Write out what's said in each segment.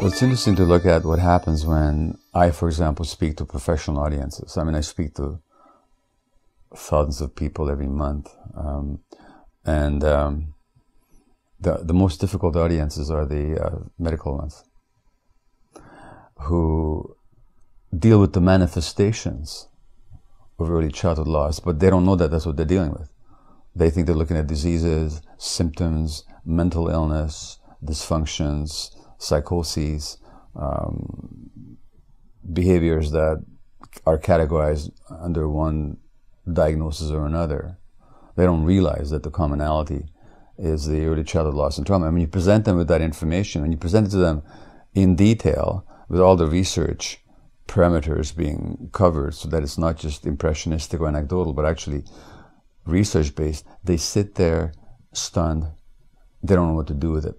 It's interesting to look at what happens when I, for example, speak to professional audiences. I mean, I speak to thousands of people every month. The most difficult audiences are the medical ones, who deal with the manifestations of early childhood loss, but they don't know that that's what they're dealing with. They think they're looking at diseases, symptoms, mental illness, dysfunctions, psychoses, behaviors that are categorized under one diagnosis or another. They don't realize that the commonality is the early childhood loss and trauma. I mean, you present them with that information, and you present it to them in detail with all the research parameters being covered so that it's not just impressionistic or anecdotal, but actually research-based. They sit there stunned. They don't know what to do with it.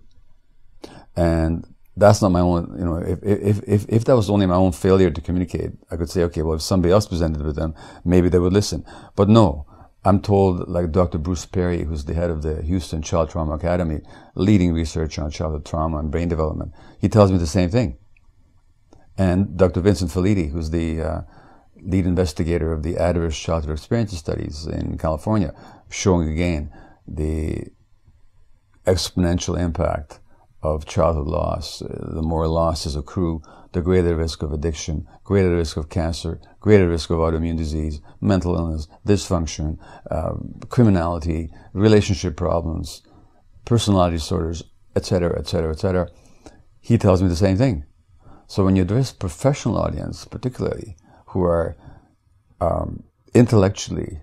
And that's not my own, you know, if that was only my own failure to communicate, I could say, okay, well, if somebody else presented with them, maybe they would listen. But no, I'm told, like Dr. Bruce Perry, who's the head of the Houston Child Trauma Academy, leading researcher on childhood trauma and brain development, he tells me the same thing. And Dr. Vincent Felitti, who's the lead investigator of the Adverse Childhood Experiences Studies in California, showing again the exponential impact of childhood loss. The more losses accrue, the greater the risk of addiction, greater the risk of cancer, greater risk of autoimmune disease, mental illness, dysfunction, criminality, relationship problems, personality disorders, etc., etc., etc. He tells me the same thing. So when you address professional audience, particularly, who are intellectually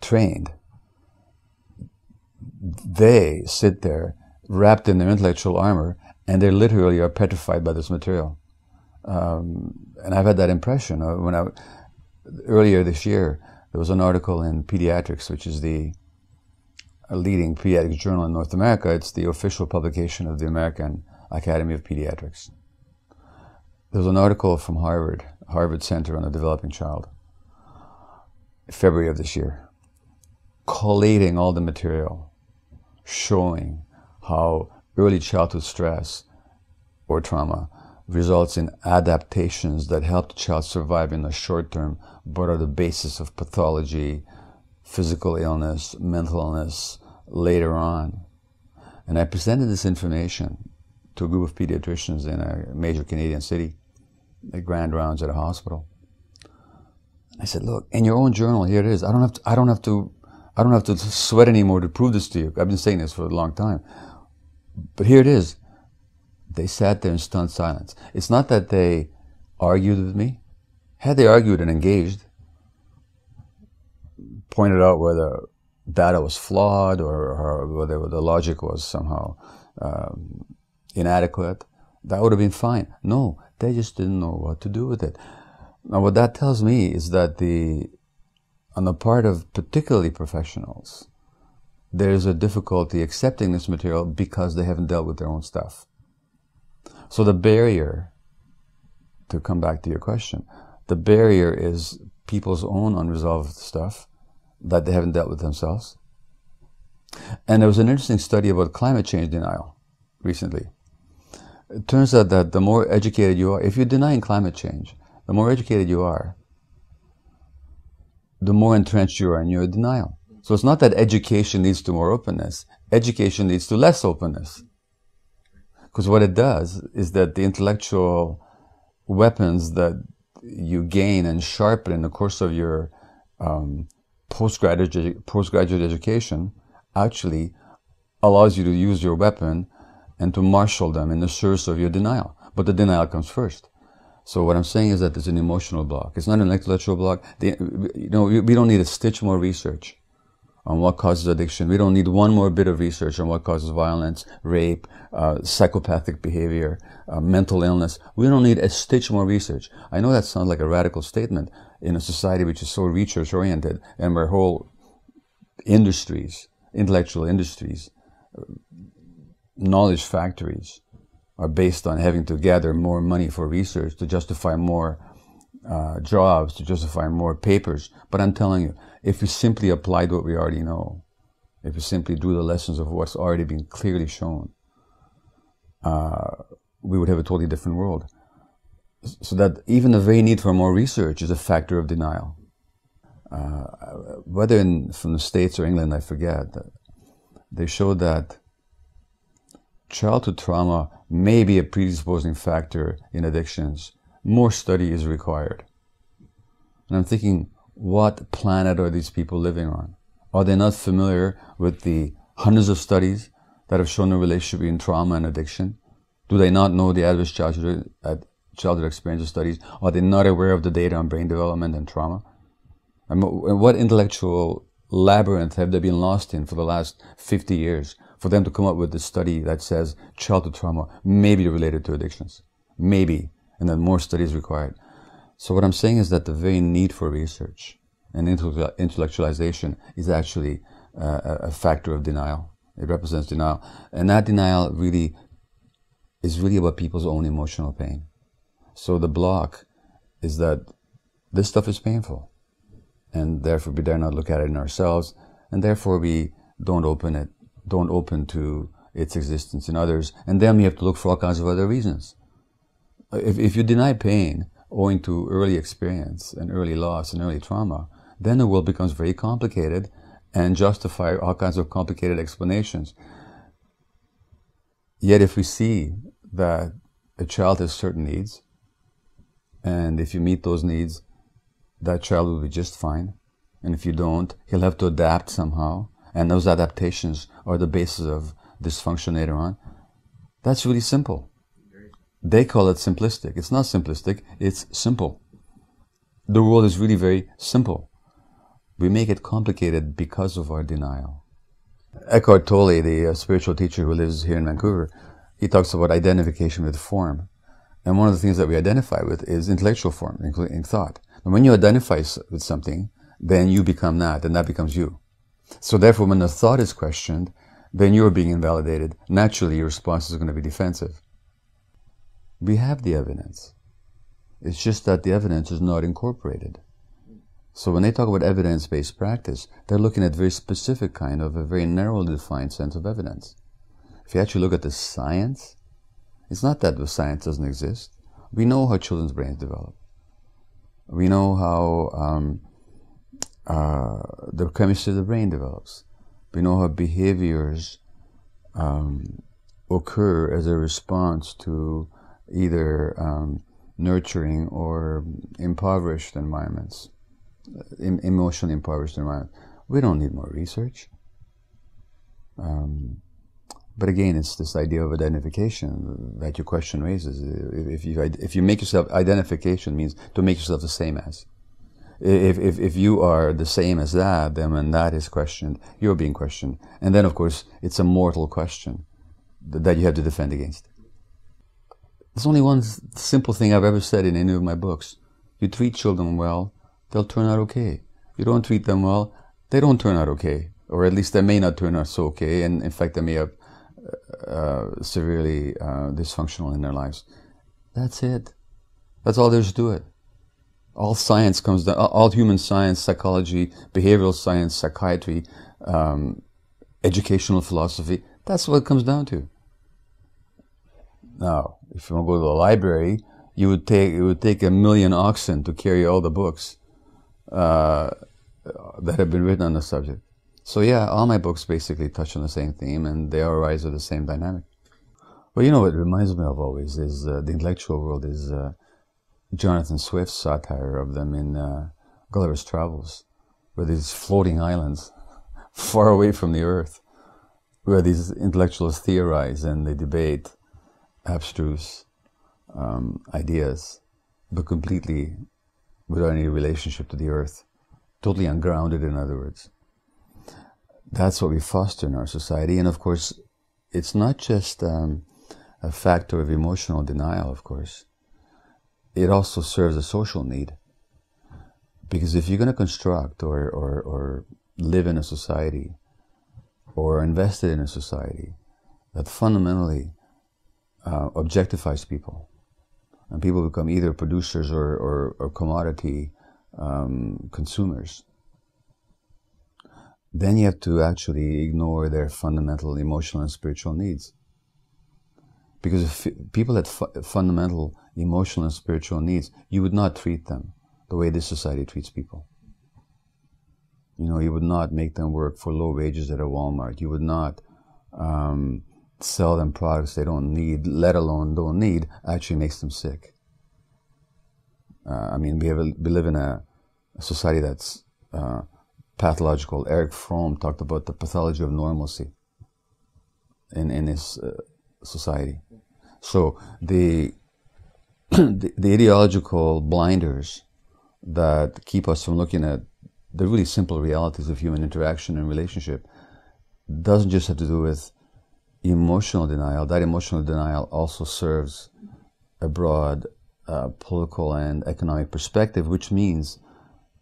trained, they sit there wrapped in their intellectual armor, and they literally are petrified by this material. And I've had that impression. Earlier this year, there was an article in Pediatrics, which is the leading pediatric journal in North America. It's the official publication of the American Academy of Pediatrics. There was an article from Harvard Center on the Developing Child, February of this year, collating all the material, showing how early childhood stress or trauma results in adaptations that help the child survive in the short term, but are the basis of pathology, physical illness, mental illness later on. And I presented this information to a group of pediatricians in a major Canadian city, the grand rounds at a hospital. I said, look, in your own journal, here it is. I don't have to sweat anymore to prove this to you. I've been saying this for a long time. But here it is. They sat there in stunned silence. It's not that they argued with me. Had they argued and engaged, pointed out where the data was flawed or whether the logic was somehow inadequate, that would have been fine. No, they just didn't know what to do with it. Now, what that tells me is that on the part of particularly professionals, there's a difficulty accepting this material because they haven't dealt with their own stuff. So the barrier, to come back to your question, the barrier is people's own unresolved stuff that they haven't dealt with themselves. And there was an interesting study about climate change denial recently. It turns out that the more educated you are, if you're denying climate change, the more educated you are, the more entrenched you are in your denial. So it's not that education leads to more openness. Education leads to less openness. Because what it does is that the intellectual weapons that you gain and sharpen in the course of your postgraduate education actually allows you to use your weapon and to marshal them in the service of your denial. But the denial comes first. So what I'm saying is that there's an emotional block. It's not an intellectual block. We don't need a stitch more research on what causes addiction. We don't need one more bit of research on what causes violence, rape, psychopathic behavior, mental illness. We don't need a stitch more research. I know that sounds like a radical statement in a society which is so research-oriented and where whole industries, intellectual industries, knowledge factories are based on having to gather more money for research to justify more jobs, to justify more papers. But I'm telling you, if we simply applied what we already know, if we simply drew the lessons of what's already been clearly shown, we would have a totally different world. So that even the very need for more research is a factor of denial. Whether from the States or England, I forget, they showed that childhood trauma may be a predisposing factor in addictions. More study is required. And I'm thinking, what planet are these people living on? Are they not familiar with the hundreds of studies that have shown a relationship between trauma and addiction? Do they not know the adverse childhood experience studies? Are they not aware of the data on brain development and trauma? And what intellectual labyrinth have they been lost in for the last 50 years for them to come up with this study that says childhood trauma may be related to addictions? Maybe. And then more studies required. So what I'm saying is that the very need for research and intellectualization is actually a factor of denial. It represents denial. And that denial really is really about people's own emotional pain. So the block is that this stuff is painful. And therefore we dare not look at it in ourselves. And therefore we don't open to its existence in others. And then we have to look for all kinds of other reasons. If you deny pain owing to early experience and early loss and early trauma, then the world becomes very complicated and justify all kinds of complicated explanations. Yet if we see that a child has certain needs, and if you meet those needs, that child will be just fine. And if you don't, he'll have to adapt somehow. And those adaptations are the basis of dysfunction later on. That's really simple. They call it simplistic. It's not simplistic, it's simple. The world is really very simple. We make it complicated because of our denial. Eckhart Tolle, the spiritual teacher who lives here in Vancouver, he talks about identification with form. And one of the things that we identify with is intellectual form, including thought. And when you identify with something, then you become that, and that becomes you. So therefore, when the thought is questioned, then you're being invalidated. Naturally, your response is going to be defensive. We have the evidence. It's just that the evidence is not incorporated. So when they talk about evidence-based practice, they're looking at very specific kind of a very narrowly defined sense of evidence. If you actually look at the science, it's not that the science doesn't exist. We know how children's brains develop. We know how the chemistry of the brain develops. We know how behaviors occur as a response to either nurturing or impoverished environments, emotionally impoverished environments. We don't need more research. But again, it's this idea of identification that your question raises. If you make yourself, identification means to make yourself the same as. If you are the same as that, then when that is questioned, you're being questioned. And then, of course, it's a mortal question that you have to defend against. There's only one simple thing I've ever said in any of my books. You treat children well, they'll turn out okay. You don't treat them well, they don't turn out okay. Or at least they may not turn out so okay, and in fact they may have severely dysfunctional in their lives. That's it. That's all there is to it. All science comes down, all human science, psychology, behavioral science, psychiatry, educational philosophy, that's what it comes down to. Now, if you want to go to the library, it would take 1 million oxen to carry all the books that have been written on the subject. So yeah, all my books basically touch on the same theme, and they all arise with the same dynamic. Well, you know what it reminds me of always is the intellectual world is Jonathan Swift's satire of them in Gulliver's Travels, where these floating islands far away from the earth, where these intellectuals theorize and they debate abstruse ideas, but completely without any relationship to the earth, totally ungrounded, in other words. That's what we foster in our society, and of course, it's not just a factor of emotional denial, of course. It also serves a social need. Because if you're going to construct or live in a society or invested in a society that fundamentally objectifies people, and people become either producers or commodity consumers, then you have to actually ignore their fundamental emotional and spiritual needs. Because if people had fundamental emotional and spiritual needs, you would not treat them the way this society treats people. You know, you would not make them work for low wages at a Walmart. You would not sell them products they don't need, let alone don't need, actually makes them sick. I mean, we live in a society that's pathological. Eric Fromm talked about the pathology of normalcy in his society. So the ideological blinders that keep us from looking at the really simple realities of human interaction and relationship doesn't just have to do with emotional denial. That emotional denial also serves a broad political and economic perspective, which means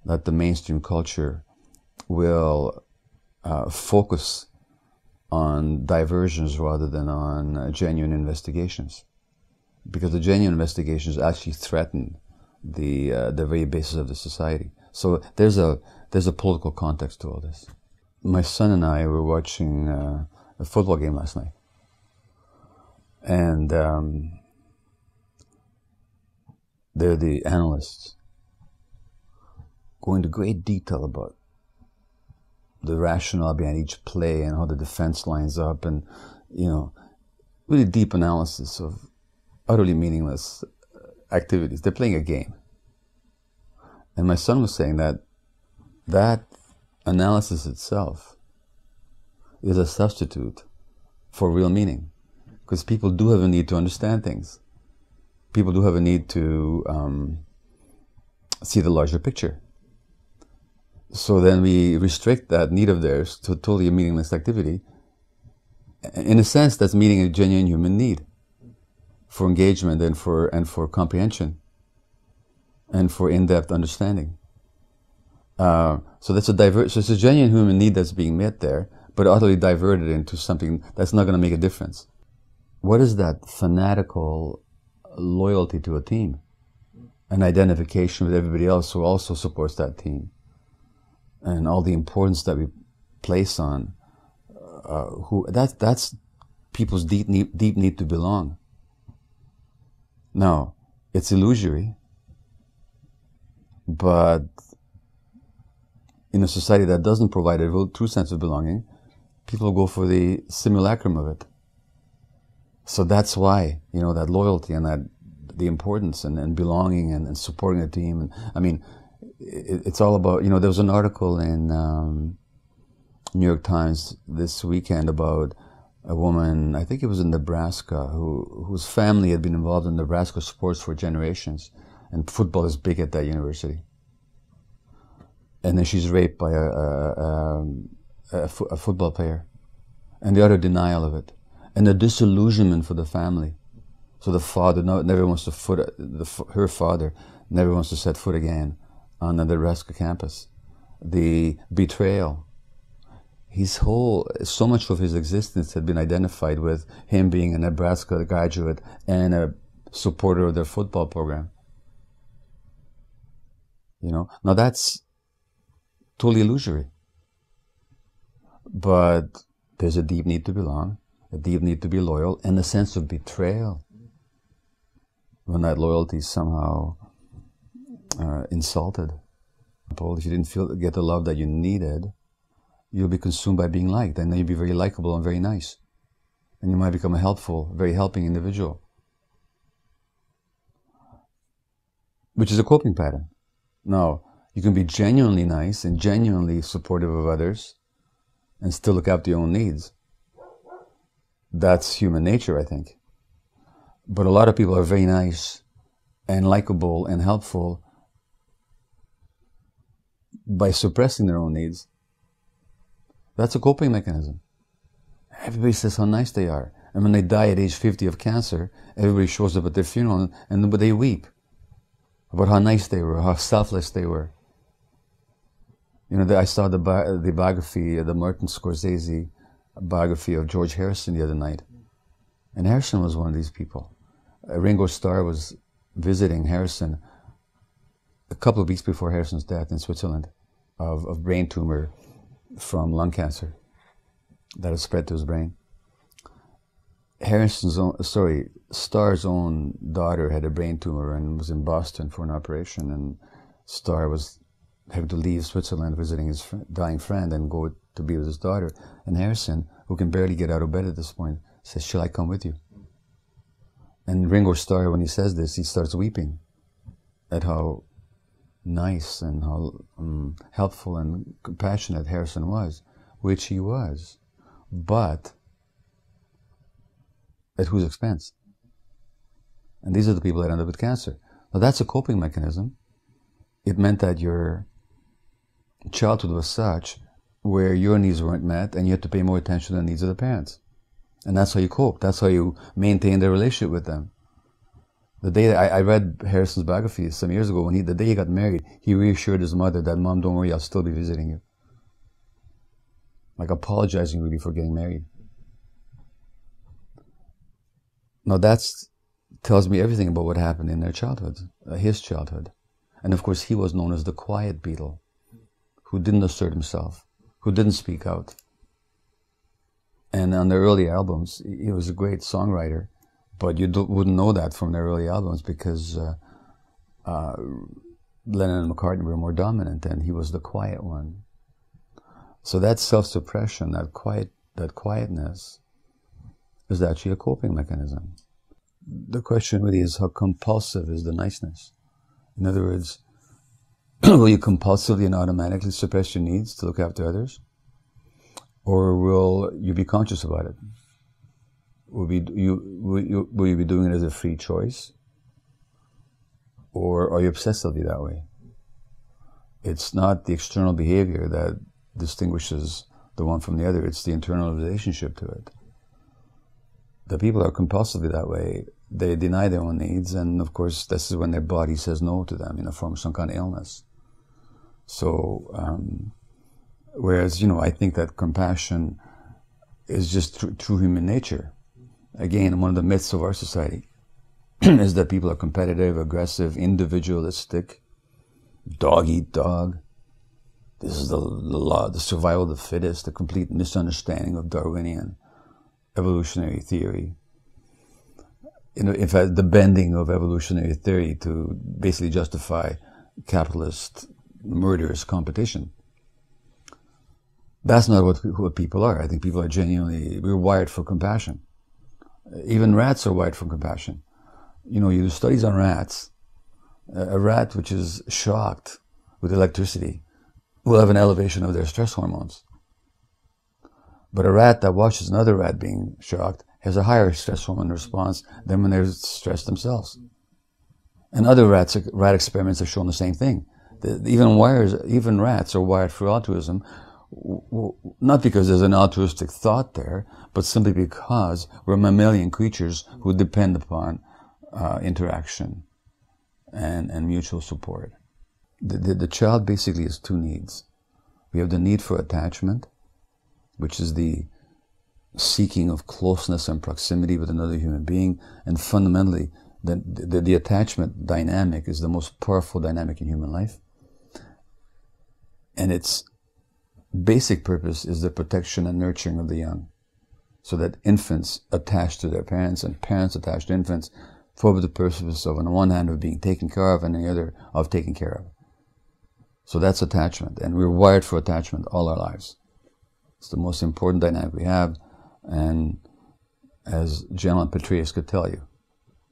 that the mainstream culture will focus on diversions rather than on genuine investigations, because the genuine investigations actually threaten the very basis of the society. So there's a political context to all this. My son and I were watching a football game last night, and they're the analysts go into great detail about the rationale behind each play and how the defense lines up, and, you know, really deep analysis of utterly meaningless activities. They're playing a game. And my son was saying that that analysis itself is a substitute for real meaning, because people do have a need to understand things. People do have a need to see the larger picture. So then we restrict that need of theirs to totally a meaningless activity. In a sense, that's meeting a genuine human need for engagement and for comprehension and for in-depth understanding. So that's so it's a genuine human need that's being met there, but utterly diverted into something that's not going to make a difference. What is that fanatical loyalty to a team? An identification with everybody else who also supports that team, and all the importance that we place on that's people's deep need to belong. Now, it's illusory, but in a society that doesn't provide a real true sense of belonging, people go for the simulacrum of it. So that's why, you know, that loyalty and that the importance and belonging and supporting a team. And I mean, it's all about, you know, there was an article in New York Times this weekend about a woman, I think it was in Nebraska, whose family had been involved in Nebraska sports for generations, and football is big at that university. And then she's raped by a football player, and the utter denial of it, and the disillusionment for the family. So the father never wants to her father never wants to set foot again on the Nebraska campus. The betrayal. So much of his existence had been identified with him being a Nebraska graduate and a supporter of their football program. You know, now that's totally illusory. But there's a deep need to belong, a deep need to be loyal, and a sense of betrayal when that loyalty is somehow insulted. If you didn't get the love that you needed, you'll be consumed by being liked, and then you'll be very likable and very nice. And you might become a helpful, very helping individual. Which is a coping pattern. Now, you can be genuinely nice and genuinely supportive of others and still look after your own needs. That's human nature, I think. But a lot of people are very nice and likable and helpful by suppressing their own needs. That's a coping mechanism. Everybody says how nice they are. And when they die at age 50 of cancer, everybody shows up at their funeral and they weep about how nice they were, how selfless they were. You know, I saw the biography, the Martin Scorsese biography of George Harrison the other night. And Harrison was one of these people. Ringo Starr was visiting Harrison a couple of weeks before Harrison's death in Switzerland of brain tumor from lung cancer that had spread to his brain. Starr's own daughter had a brain tumor and was in Boston for an operation, and Starr was having to leave Switzerland visiting his dying friend and go to be with his daughter. And Harrison, who can barely get out of bed at this point, says, "Shall I come with you?" And Ringo Starr, when he says this, he starts weeping at how nice and how helpful and compassionate Harrison was, which he was, but at whose expense? And these are the people that end up with cancer. Now that's a coping mechanism. It meant that your childhood was such where your needs weren't met and you had to pay more attention to the needs of the parents. And that's how you cope. That's how you maintain the relationship with them. The day that I read Harrison's biography some years ago, the day he got married, he reassured his mother that, "Mom, don't worry, I'll still be visiting you." Like apologizing really for getting married. Now that tells me everything about what happened in their childhood, his childhood. And of course he was known as the quiet Beatle, who didn't assert himself, who didn't speak out. And on their early albums, he was a great songwriter, but you wouldn't know that from their early albums because Lennon and McCartney were more dominant and he was the quiet one. So that self-suppression, that quietness, is actually a coping mechanism. The question really is, how compulsive is the niceness? In other words, will you compulsively and automatically suppress your needs to look after others? Or will you be conscious about it? Will you be doing it as a free choice? Or are you obsessively that way? It's not the external behavior that distinguishes the one from the other, it's the internal relationship to it. The people are compulsively that way. They deny their own needs, and of course this is when their body says no to them in the form of some kind of illness. So, whereas, I think that compassion is just true human nature. Again, one of the myths of our society is that people are competitive, aggressive, individualistic, dog eat dog. This is the law, the survival of the fittest, the complete misunderstanding of Darwinian evolutionary theory. In fact, the bending of evolutionary theory to basically justify capitalist murderous competition. That's not what people are. I think people are we're wired for compassion. Even rats are wired for compassion. You do studies on rats. A rat which is shocked with electricity will have an elevation of their stress hormones. But a rat that watches another rat being shocked has a higher stress hormone response than when they're stressed themselves. And other rat experiments have shown the same thing. Even rats are wired for altruism, not because there's an altruistic thought there, but simply because we're mammalian creatures who depend upon interaction and mutual support. The child basically has two needs. We have the need for attachment, which is the seeking of closeness and proximity with another human being, and fundamentally, the attachment dynamic is the most powerful dynamic in human life. And its basic purpose is the protection and nurturing of the young, so that infants attach to their parents and parents attach to infants for the purpose of, on the one hand, of being taken care of, and on the other, of taking care of. So that's attachment, and we're wired for attachment all our lives. It's the most important dynamic we have, and as Gentleman Petraeus could tell you,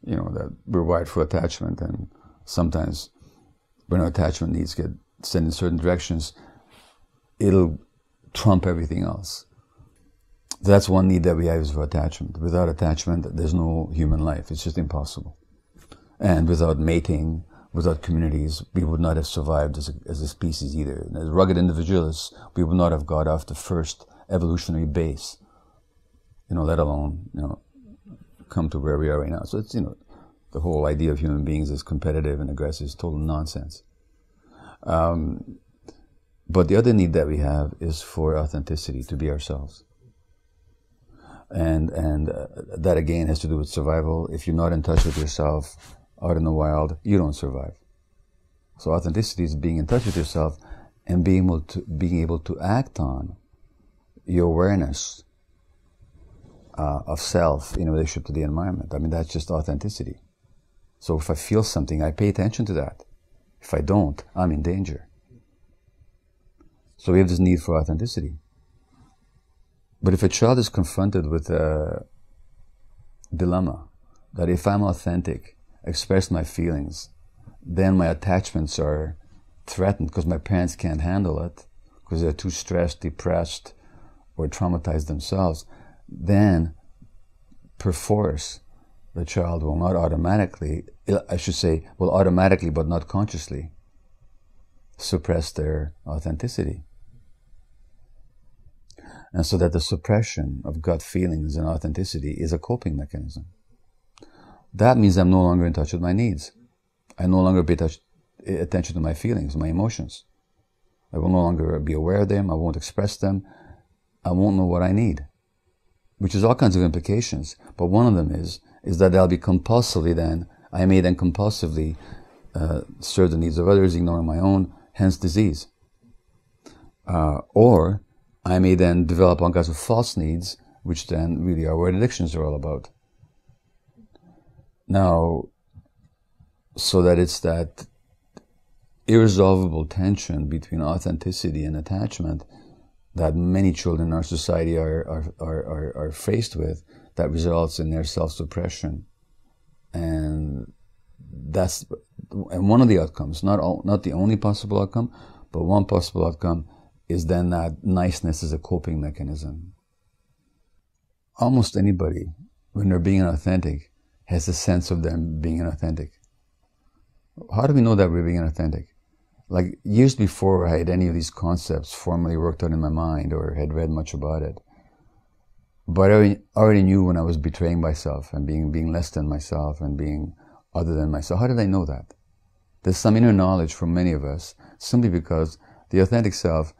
that we're wired for attachment, and sometimes when our attachment needs get sent in certain directions, it'll trump everything else. That's one need that we have, is for attachment. Without attachment, there's no human life. It's just impossible. And without mating, without communities, we would not have survived as a species either. As rugged individualists, we would not have got off the first evolutionary base, let alone, come to where we are right now. So it's, the whole idea of human beings as competitive and aggressive is total nonsense. But the other need that we have is for authenticity, to be ourselves. And that again has to do with survival. If you're not in touch with yourself out in the wild, you don't survive. So authenticity is being in touch with yourself and being able to act on your awareness of self in relationship to the environment. I mean, that's just authenticity. So if I feel something, I pay attention to that. If I don't, I'm in danger. So we have this need for authenticity. But if a child is confronted with a dilemma, that if I'm authentic, express my feelings, then my attachments are threatened because my parents can't handle it, because they're too stressed, depressed, or traumatized themselves, then perforce the child will not automatically, I should say, will automatically but not consciously suppress their authenticity. And so that the suppression of gut feelings and authenticity is a coping mechanism. That means I'm no longer in touch with my needs. I no longer pay attention to my feelings, my emotions. I will no longer be aware of them. I won't express them. I won't know what I need, which is all kinds of implications. But one of them is that I'll be compulsively then, I may then compulsively serve the needs of others, ignoring my own, hence disease. Or I may then develop all kinds of false needs, which then really are what addictions are all about. Now, so that it's that irresolvable tension between authenticity and attachment that many children in our society are faced with, that results in their self-suppression. And one of the outcomes, not the only possible outcome, but one possible outcome is then that niceness is a coping mechanism. Almost anybody, when they're being inauthentic, has a sense of them being inauthentic. How do we know that we're being inauthentic? Like years before I had any of these concepts formally worked out in my mind or had read much about it, but I already knew when I was betraying myself and being less than myself and being other than myself. How did I know that? There's some inner knowledge for many of us, simply because the authentic self,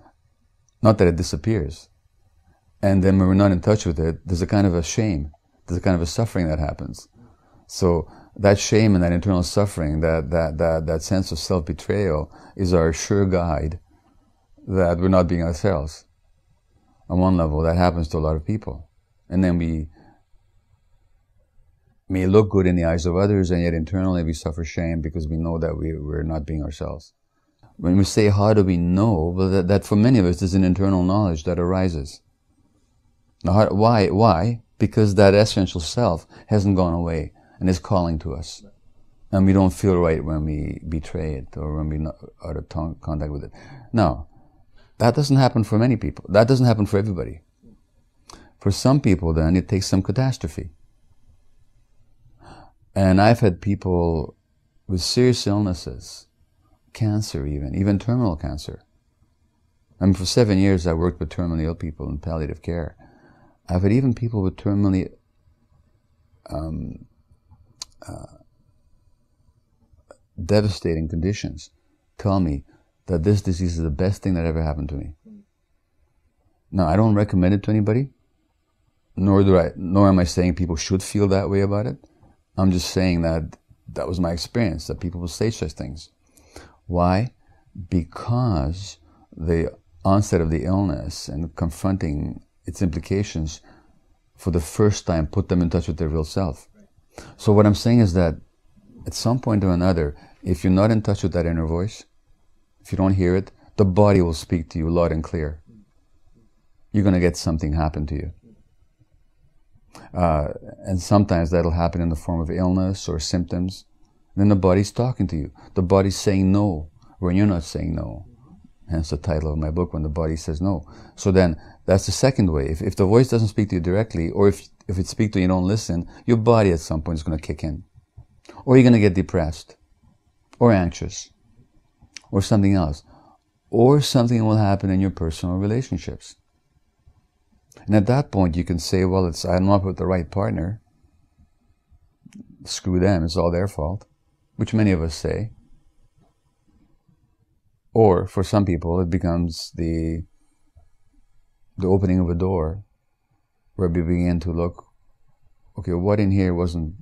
not that it disappears, and then when we're not in touch with it, there's a kind of a shame, there's a kind of a suffering that happens. So that shame and that internal suffering, that sense of self-betrayal is our sure guide that we're not being ourselves. On one level, that happens to a lot of people. And then we may look good in the eyes of others, and yet internally we suffer shame because we know that we're not being ourselves. When we say, how do we know? Well, that for many of us is an internal knowledge that arises. Now, why? Because that essential self hasn't gone away and is calling to us. And we don't feel right when we betray it or when we're not out of contact with it. Now, that doesn't happen for many people. That doesn't happen for everybody. For some people, then, it takes some catastrophe. And I've had people with serious illnesses, cancer even terminal cancer. I mean, for 7 years I worked with terminally ill people in palliative care. I've had even people with terminally devastating conditions tell me that this disease is the best thing that ever happened to me. Now, I don't recommend it to anybody, nor am I saying people should feel that way about it. I'm just saying that that was my experience, that people will say such things. Why? Because the onset of the illness and confronting its implications for the first time put them in touch with their real self. So what I'm saying is that at some point or another, if you're not in touch with that inner voice, if you don't hear it, the body will speak to you loud and clear. You're going to get something happen to you. And sometimes that'll happen in the form of illness or symptoms. And then the body's talking to you. The body's saying no when you're not saying no. Hence the title of my book, When the Body Says No. So then, that's the second way. If the voice doesn't speak to you directly, or if it speaks to you and you don't listen, your body at some point is going to kick in. Or you're going to get depressed, or anxious, or something else. Or something will happen in your personal relationships. And at that point, you can say, well, I'm not with the right partner. Screw them, it's all their fault, which many of us say. Or, for some people, it becomes the opening of a door where we begin to look, okay, what in here wasn't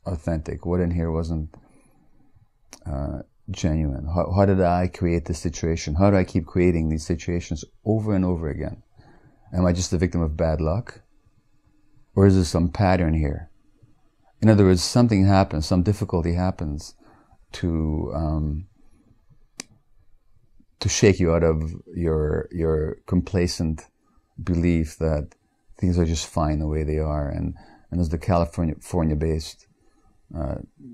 authentic? What in here wasn't genuine? How did I create this situation? How do I keep creating these situations over and over again? Am I just a victim of bad luck? Or is there some pattern here? In other words, something happens, some difficulty happens to shake you out of your complacent belief that things are just fine the way they are. And as the California-based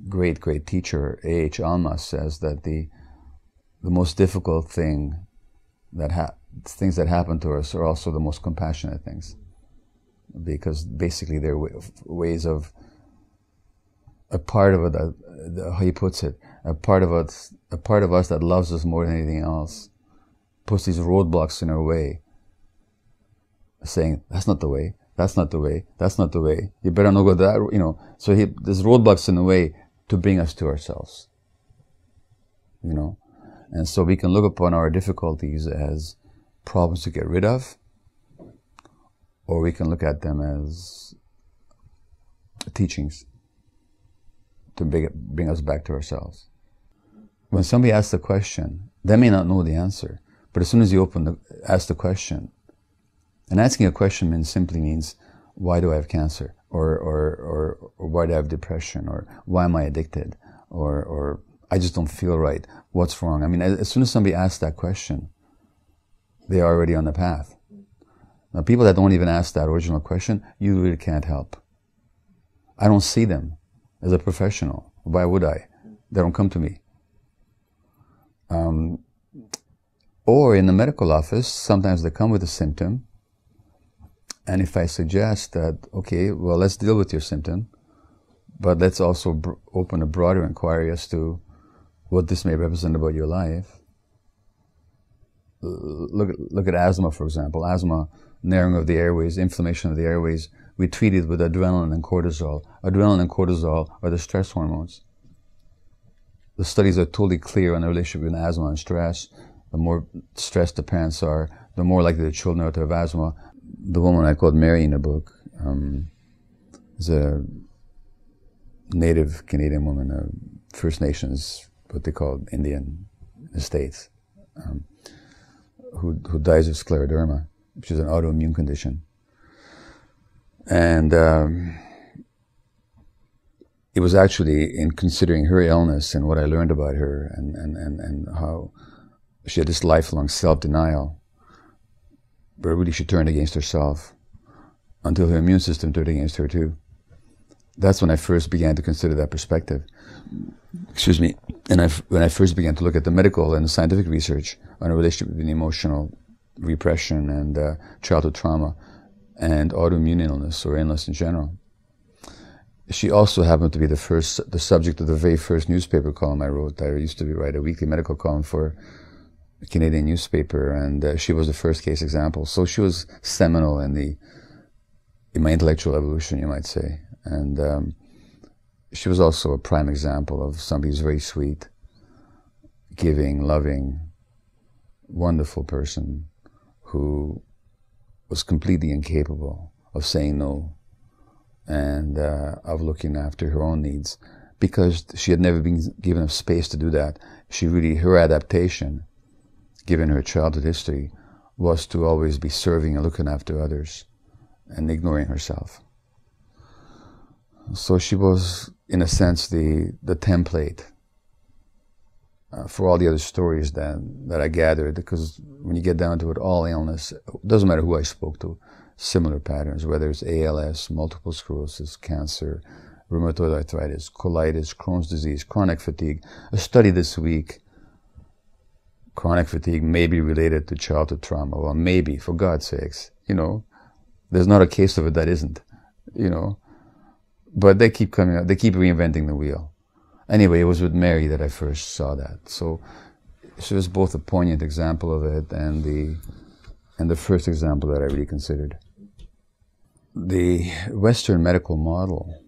great teacher A.H. Alma's says, that the most difficult thing things that happen to us are also the most compassionate things, because basically they're ways of a part of it, how he puts it, a part of us that loves us more than anything else, puts these roadblocks in our way, saying, that's not the way, that's not the way, that's not the way, you better not go that, you know. So there's roadblocks in the way to bring us to ourselves, you know. And so we can look upon our difficulties as problems to get rid of, or we can look at them as teachings to bring us back to ourselves. When somebody asks a question, they may not know the answer, but as soon as you ask the question, and asking a question simply means, why do I have cancer? Or why do I have depression? Or why am I addicted? Or I just don't feel right. What's wrong? I mean, as soon as somebody asks that question, they are already on the path. Now, people that don't even ask that original question, you really can't help. I don't see them as a professional. Why would I? They don't come to me. Or in the medical office, sometimes they come with a symptom, and if I suggest that, okay, well, let's deal with your symptom, but let's also open a broader inquiry as to what this may represent about your life. Look at asthma, for example. Asthma, narrowing of the airways, inflammation of the airways. We treat it with adrenaline and cortisol. Adrenaline and cortisol are the stress hormones. The studies are totally clear on the relationship between asthma and stress. The more stressed the parents are, the more likely the children are to have asthma. The woman I quote Mary in the book is a native Canadian woman, First Nations, what they call Indian in the States, who dies of scleroderma, which is an autoimmune condition. And it was actually in considering her illness and what I learned about her and how she had this lifelong self-denial, where really she turned against herself until her immune system turned against her too. That's when I first began to consider that perspective. Excuse me. And when I first began to look at the medical and the scientific research on a relationship between emotional repression and childhood trauma and autoimmune illness or illness in general. She also happened to be the subject of the very first newspaper column I wrote. I used to write a weekly medical column for a Canadian newspaper, and she was the first case example. So she was seminal in my intellectual evolution, you might say. And she was also a prime example of somebody who's very sweet, giving, loving, wonderful person who was completely incapable of saying no and of looking after her own needs, because she had never been given enough space to do that. Her adaptation, given her childhood history, was to always be serving and looking after others and ignoring herself. So she was, in a sense, the template for all the other stories that I gathered, because when you get down to it, all illness, it doesn't matter who I spoke to, similar patterns, whether it's ALS, multiple sclerosis, cancer, rheumatoid arthritis, colitis, Crohn's disease, chronic fatigue. A study this week, chronic fatigue may be related to childhood trauma. Well, maybe, for God's sakes, you know, there's not a case of it that isn't, you know. But they keep coming out, they keep reinventing the wheel. Anyway, it was with Mary that I first saw that. So she was both a poignant example of it and the first example that I really considered. The Western medical model,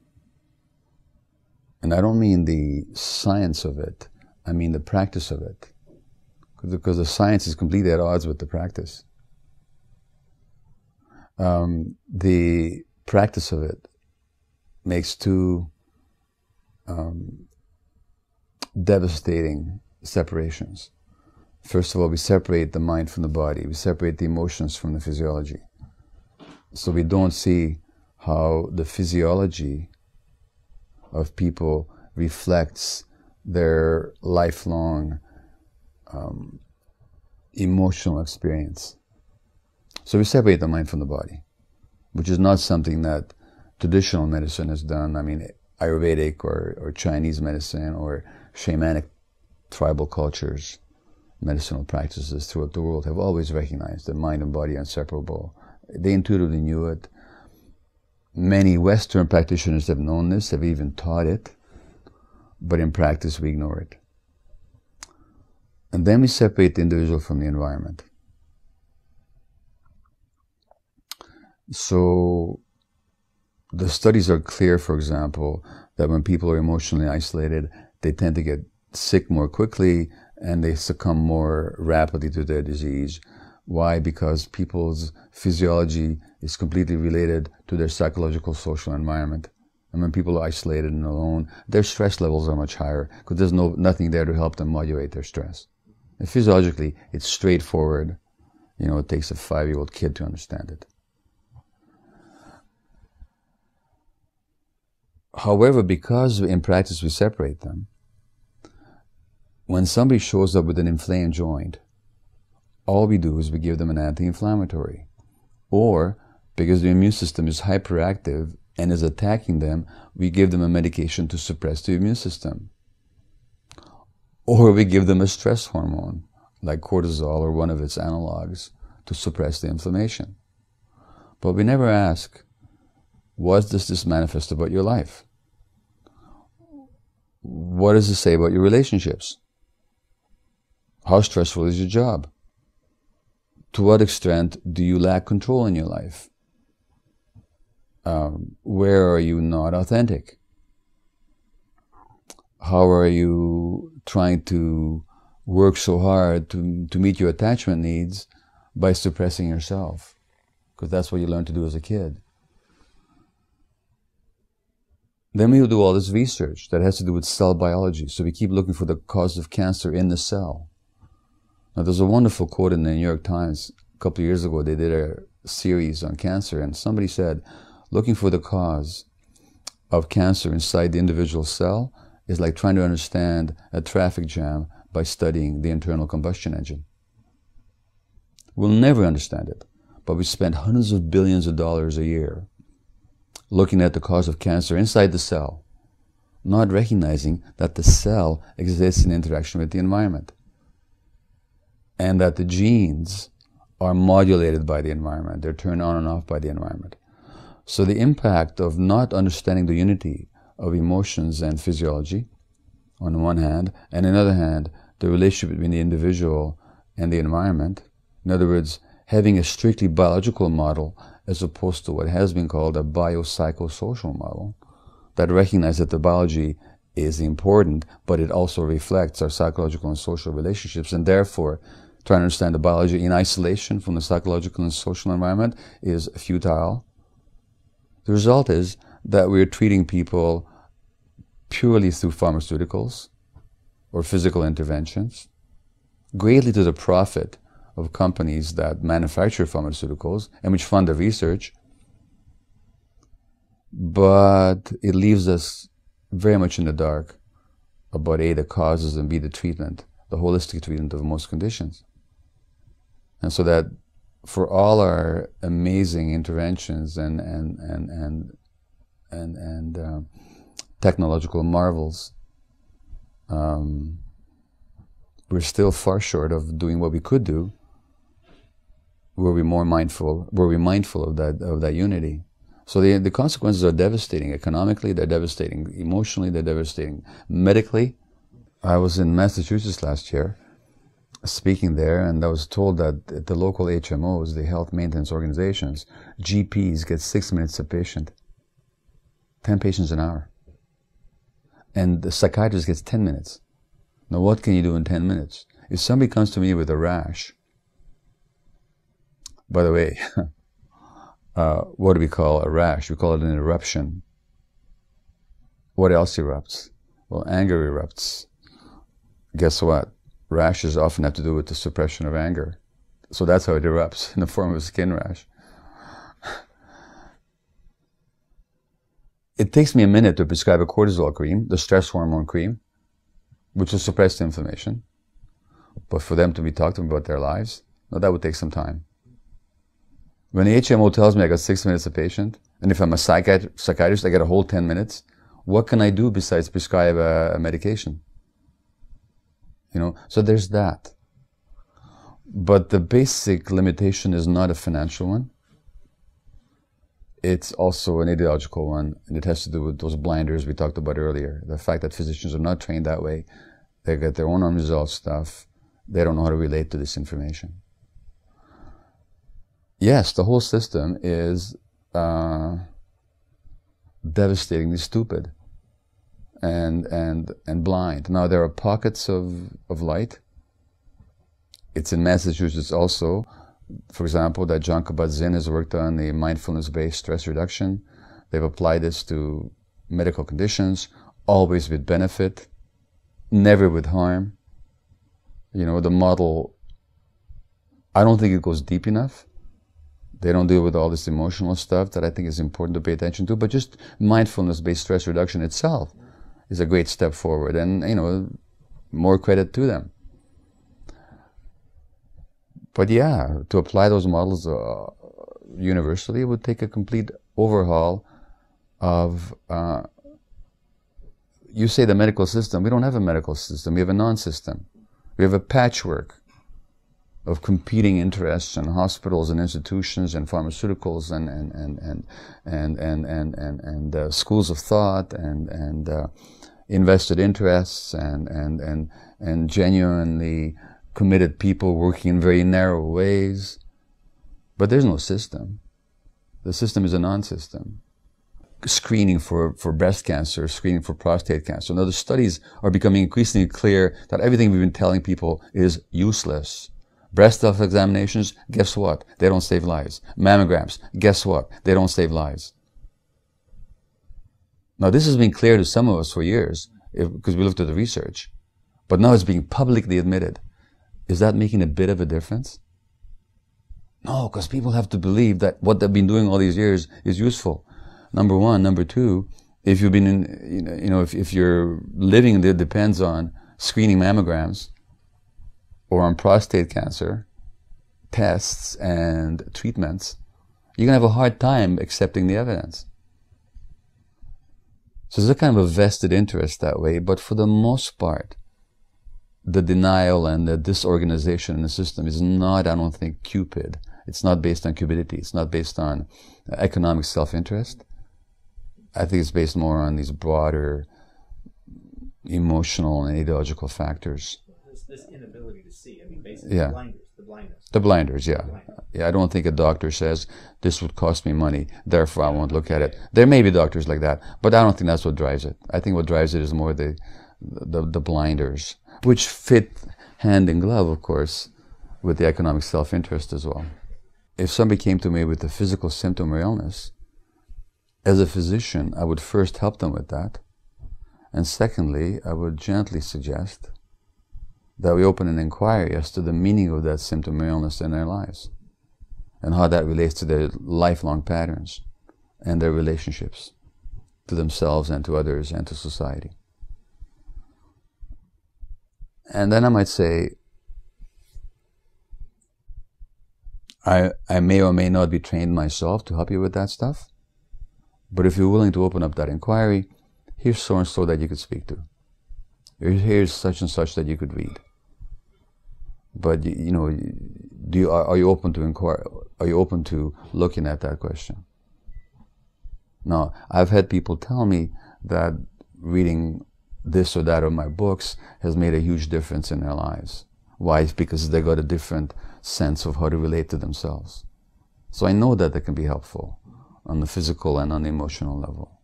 and I don't mean the science of it, I mean the practice of it. Because the science is completely at odds with the practice. The practice of it makes two devastating separations. First of all, we separate the mind from the body. We separate the emotions from the physiology. So we don't see how the physiology of people reflects their lifelong emotional experience. So we separate the mind from the body, which is not something that traditional medicine has done. I mean, Ayurvedic or Chinese medicine or shamanic tribal cultures, medicinal practices throughout the world have always recognized that mind and body are inseparable. They intuitively knew it. Many Western practitioners have known this, have even taught it, but in practice we ignore it. And then we separate the individual from the environment. So the studies are clear, for example, that when people are emotionally isolated, they tend to get sick more quickly and they succumb more rapidly to their disease. Why? Because people's physiology is completely related to their psychological, social environment. And when people are isolated and alone, their stress levels are much higher because there's nothing there to help them modulate their stress. And physiologically, it's straightforward. You know, it takes a 5-year-old kid to understand it. However, because in practice we separate them, when somebody shows up with an inflamed joint, all we do is we give them an anti-inflammatory. Or, because the immune system is hyperactive and is attacking them, we give them a medication to suppress the immune system. Or we give them a stress hormone, like cortisol or one of its analogs, to suppress the inflammation. But we never ask, what does this manifest about your life? What does it say about your relationships? How stressful is your job? To what extent do you lack control in your life? Where are you not authentic? How are you trying to work so hard to meet your attachment needs by suppressing yourself? Because that's what you learned to do as a kid. Then we will do all this research that has to do with cell biology. So we keep looking for the cause of cancer in the cell. Now there's a wonderful quote in the New York Times. A couple of years ago they did a series on cancer, and somebody said, looking for the cause of cancer inside the individual cell is like trying to understand a traffic jam by studying the internal combustion engine. We'll never understand it, but we spend hundreds of billions of dollars a year looking at the cause of cancer inside the cell, not recognizing that the cell exists in interaction with the environment, and that the genes are modulated by the environment. They're turned on and off by the environment. So the impact of not understanding the unity of emotions and physiology, on the one hand, and on the other hand, the relationship between the individual and the environment. In other words, having a strictly biological model as opposed to what has been called a biopsychosocial model that recognizes that the biology is important, but it also reflects our psychological and social relationships, and therefore trying to understand the biology in isolation from the psychological and social environment is futile. The result is that we're treating people purely through pharmaceuticals or physical interventions, greatly to the profit of companies that manufacture pharmaceuticals and which fund the research, but it leaves us very much in the dark about A, the causes, and B, the treatment, the holistic treatment of most conditions. And so that for all our amazing interventions and technological marvels, we're still far short of doing what we could do. Were we mindful of that unity? So the consequences are devastating economically, they're devastating emotionally, they're devastating medically. I was in Massachusetts last year, speaking there, and I was told that at the local HMOs, the health maintenance organizations, GPs get 6 minutes a patient, 10 patients an hour. And the psychiatrist gets 10 minutes. Now what can you do in 10 minutes? If somebody comes to me with a rash, by the way, what do we call a rash? We call it an eruption. What else erupts? Well, anger erupts. Guess what? Rashes often have to do with the suppression of anger. So that's how it erupts, in the form of a skin rash. it takes me a minute to prescribe a cortisol cream, the stress hormone cream, which will suppress the inflammation. But for them to be talking about their lives, no, that would take some time. When the HMO tells me I got 6 minutes a patient, and if I'm a psychiatrist, I get a whole 10 minutes, what can I do besides prescribe a medication? You know, so there's that. But the basic limitation is not a financial one. It's also an ideological one, and it has to do with those blinders we talked about earlier. The fact that physicians are not trained that way. They get their own unresolved stuff. They don't know how to relate to this information. Yes, the whole system is devastatingly stupid and blind. Now, there are pockets of light. It's in Massachusetts also, for example, that John Kabat-Zinn has worked on the mindfulness-based stress reduction. They've applied this to medical conditions, always with benefit, never with harm. You know, the model, I don't think it goes deep enough. They don't deal with all this emotional stuff that I think is important to pay attention to, but just mindfulness-based stress reduction itself is a great step forward, and, you know, more credit to them. But yeah, to apply those models universally would take a complete overhaul of, you say the medical system. We don't have a medical system. We have a non-system. We have a patchwork of competing interests and hospitals and institutions and pharmaceuticals and schools of thought and invested interests and genuinely committed people working in very narrow ways. But there's no system. The system is a non-system. Screening for breast cancer, screening for prostate cancer. Now the studies are becoming increasingly clear that everything we've been telling people is useless. Breast self-examinations, guess what? They don't save lives. Mammograms, guess what? They don't save lives. Now this has been clear to some of us for years, because we looked at the research. But now it's being publicly admitted. Is that making a bit of a difference? No, because people have to believe that what they've been doing all these years is useful. Number one. Number two, if you've been in, if your living there depends on screening mammograms or on prostate cancer tests and treatments, you're going to have a hard time accepting the evidence. So there's a kind of a vested interest that way, but for the most part, the denial and the disorganization in the system is not, I don't think, cupid. It's not based on cupidity. It's not based on economic self-interest. I think it's based more on these broader emotional and ideological factors. This inability to see, I mean, basically yeah. the blindness. The blinders, yeah. Yeah, I don't think a doctor says, this would cost me money, therefore I won't look at it. There may be doctors like that, but I don't think that's what drives it. I think what drives it is more the blinders, which fit hand in glove, of course, with the economic self-interest as well. If somebody came to me with a physical symptom or illness, as a physician, I would first help them with that. And secondly, I would gently suggest that we open an inquiry as to the meaning of that symptom or illness in their lives and how that relates to their lifelong patterns and their relationships to themselves and to others and to society. And then I might say, I may or may not be trained myself to help you with that stuff, but if you're willing to open up that inquiry, here's so-and-so that you could speak to. Here's such and such that you could read. But are you open to inquire? Are you open to looking at that question? Now, I've had people tell me that reading this or that of my books has made a huge difference in their lives. Why? It's because they got a different sense of how to relate to themselves. So I know that can be helpful on the physical and on the emotional level.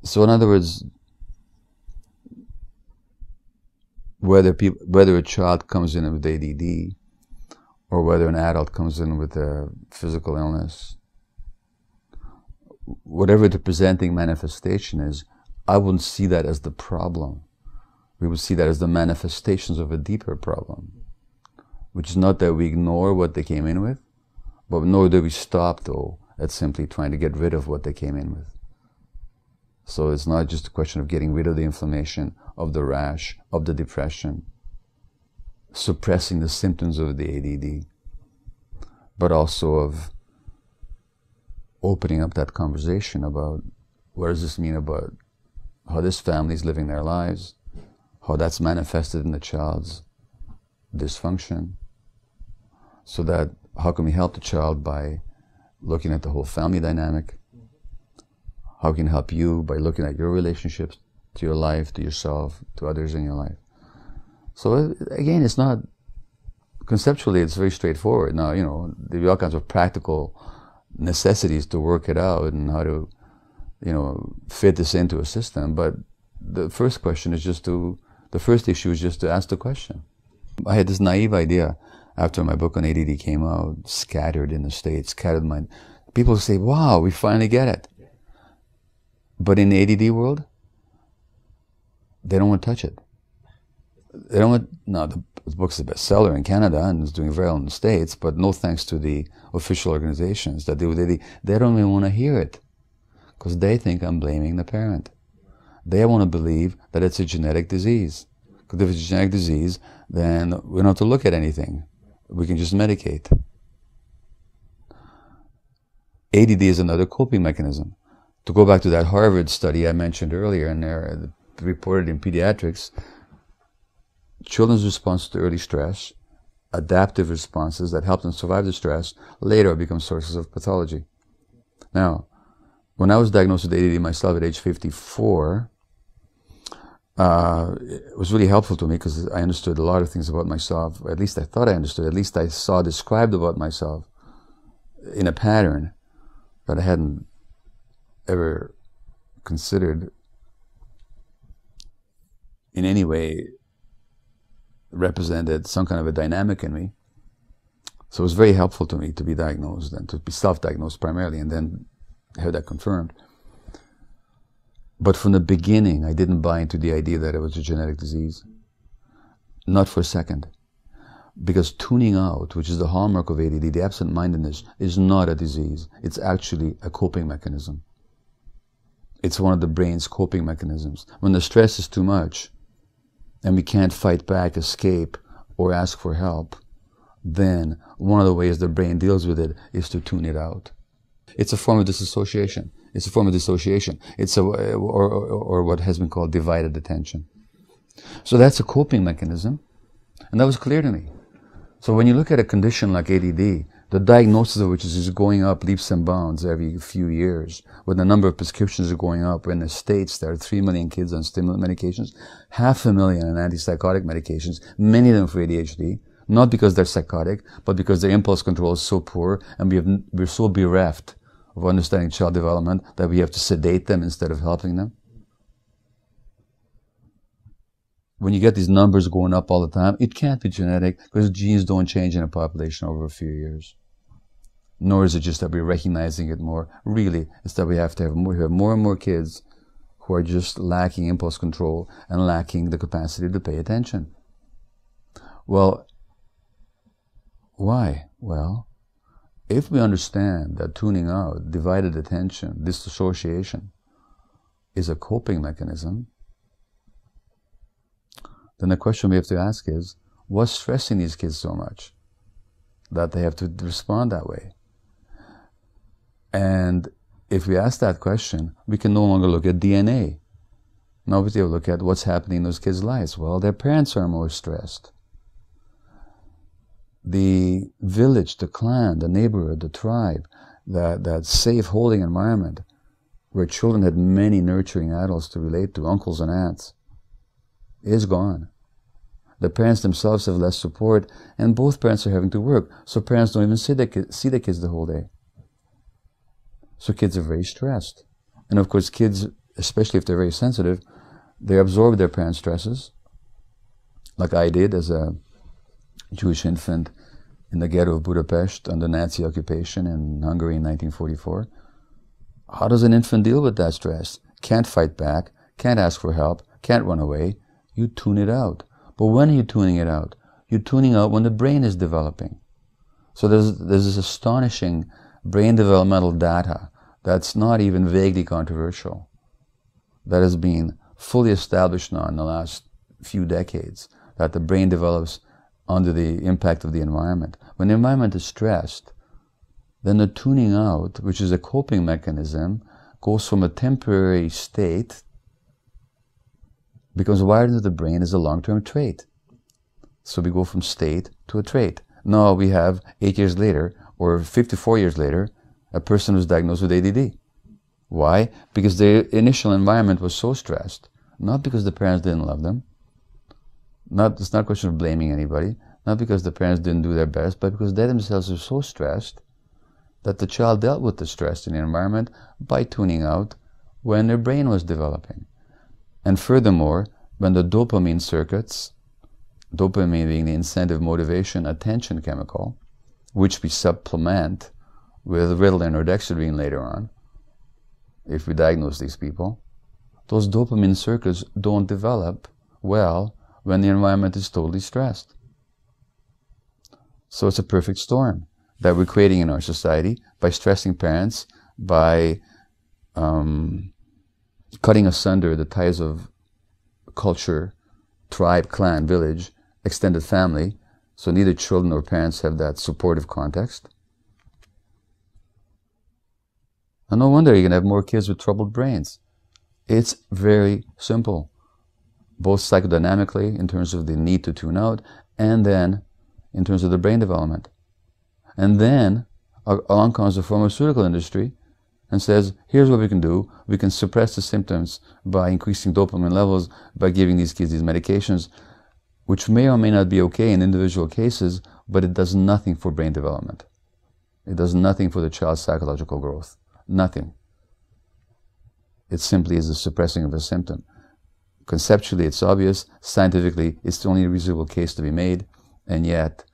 So in other words, whether a child comes in with ADD or whether an adult comes in with a physical illness, whatever the presenting manifestation is, I wouldn't see that as the problem. We would see that as the manifestations of a deeper problem, which is not that we ignore what they came in with, but nor do we stop, though, at simply trying to get rid of what they came in with. So it's not just a question of getting rid of the inflammation, of the rash, of the depression, suppressing the symptoms of the ADD, but also of opening up that conversation about what does this mean about how this family is living their lives, how that's manifested in the child's dysfunction, so that how can we help the child by looking at the whole family dynamic? How can we help you by looking at your relationships to your life, to yourself, to others in your life? So again, it's not, conceptually it's very straightforward. Now, you know, there are all kinds of practical necessities to work it out and how to, you know, fit this into a system. But the first question is just to, the first issue is just to ask the question. I had this naive idea after my book on ADD came out, scattered in the States, scattered mind. People say, wow, we finally get it. But in the ADD world, they don't want to touch it. They don't want, now the book's a bestseller in Canada and it's doing very well in the States, but no thanks to the official organizations that they don't even want to hear it because they think I'm blaming the parent. They want to believe that it's a genetic disease. Because if it's a genetic disease, then we don't have to look at anything. We can just medicate. ADD is another coping mechanism. To go back to that Harvard study I mentioned earlier, and they're reported in pediatrics, children's response to early stress, adaptive responses that help them survive the stress, later become sources of pathology. Now, when I was diagnosed with ADD myself at age 54, it was really helpful to me because I understood a lot of things about myself. At least I thought I understood. At least I saw described about myself in a pattern that I hadn't ever considered in any way represented some kind of a dynamic in me. So it was very helpful to me to be diagnosed and to be self-diagnosed primarily and then have that confirmed. But from the beginning, I didn't buy into the idea that it was a genetic disease. Not for a second. Because tuning out, which is the hallmark of ADD, the absent-mindedness, is not a disease. It's actually a coping mechanism. It's one of the brain's coping mechanisms. When the stress is too much, and we can't fight back, escape, or ask for help, then one of the ways the brain deals with it is to tune it out. It's a form of disassociation. It's a form of dissociation. It's or what has been called divided attention. So that's a coping mechanism, and that was clear to me. So when you look at a condition like ADD, the diagnosis of which is going up leaps and bounds every few years, when the number of prescriptions are going up, in the States there are 3 million kids on stimulant medications, 500,000 on antipsychotic medications, many of them for ADHD, not because they're psychotic, but because their impulse control is so poor, and we're so bereft of understanding child development that we have to sedate them instead of helping them. When you get these numbers going up all the time, it can't be genetic because genes don't change in a population over a few years. Nor is it just that we're recognizing it more. Really, it's that we have more and more kids who are just lacking impulse control and lacking the capacity to pay attention. Well, why? Well, if we understand that tuning out, divided attention, disassociation is a coping mechanism, then the question we have to ask is, what's stressing these kids so much that they have to respond that way? And if we ask that question, we can no longer look at DNA. Now we have to look at what's happening in those kids' lives. Well, their parents are more stressed. The village, the clan, the neighborhood, the tribe, that safe holding environment where children had many nurturing adults to relate to, uncles and aunts, is gone. The parents themselves have less support, and both parents are having to work, so parents don't even see the kids the whole day. So kids are very stressed. And of course kids, especially if they're very sensitive, they absorb their parents' stresses, like I did as a Jewish infant in the ghetto of Budapest under Nazi occupation in Hungary in 1944. How does an infant deal with that stress? Can't fight back, can't ask for help, can't run away. You tune it out. But when are you tuning it out? You're tuning out when the brain is developing. So there's this astonishing brain developmental data that's not even vaguely controversial. that has been fully established now in the last few decades, that the brain develops under the impact of the environment. When the environment is stressed, then the tuning out, which is a coping mechanism, goes from a temporary state, becomes wired into the brain as a long-term trait. So we go from state to a trait. Now we have 8 years later, or 54 years later, a person who's diagnosed with ADD. Why? Because their initial environment was so stressed, not because the parents didn't love them, it's not a question of blaming anybody, not because the parents didn't do their best, but because they themselves were so stressed that the child dealt with the stress in the environment by tuning out when their brain was developing. And furthermore, when the dopamine circuits, dopamine being the incentive, motivation, attention chemical, which we supplement with Ritalin or dexedrine later on, if we diagnose these people, those dopamine circuits don't develop well when the environment is totally stressed. So it's a perfect storm that we're creating in our society by stressing parents, by cutting asunder the ties of culture, tribe, clan, village, extended family, so neither children or parents have that supportive context. And no wonder you're going to have more kids with troubled brains. It's very simple, both psychodynamically in terms of the need to tune out, and then in terms of the brain development. And then along comes the pharmaceutical industry and says, here's what we can do. We can suppress the symptoms by increasing dopamine levels, by giving these kids these medications, which may or may not be okay in individual cases, but it does nothing for brain development. It does nothing for the child's psychological growth. Nothing. It simply is the suppressing of a symptom. Conceptually, it's obvious. Scientifically, it's the only reasonable case to be made, and yet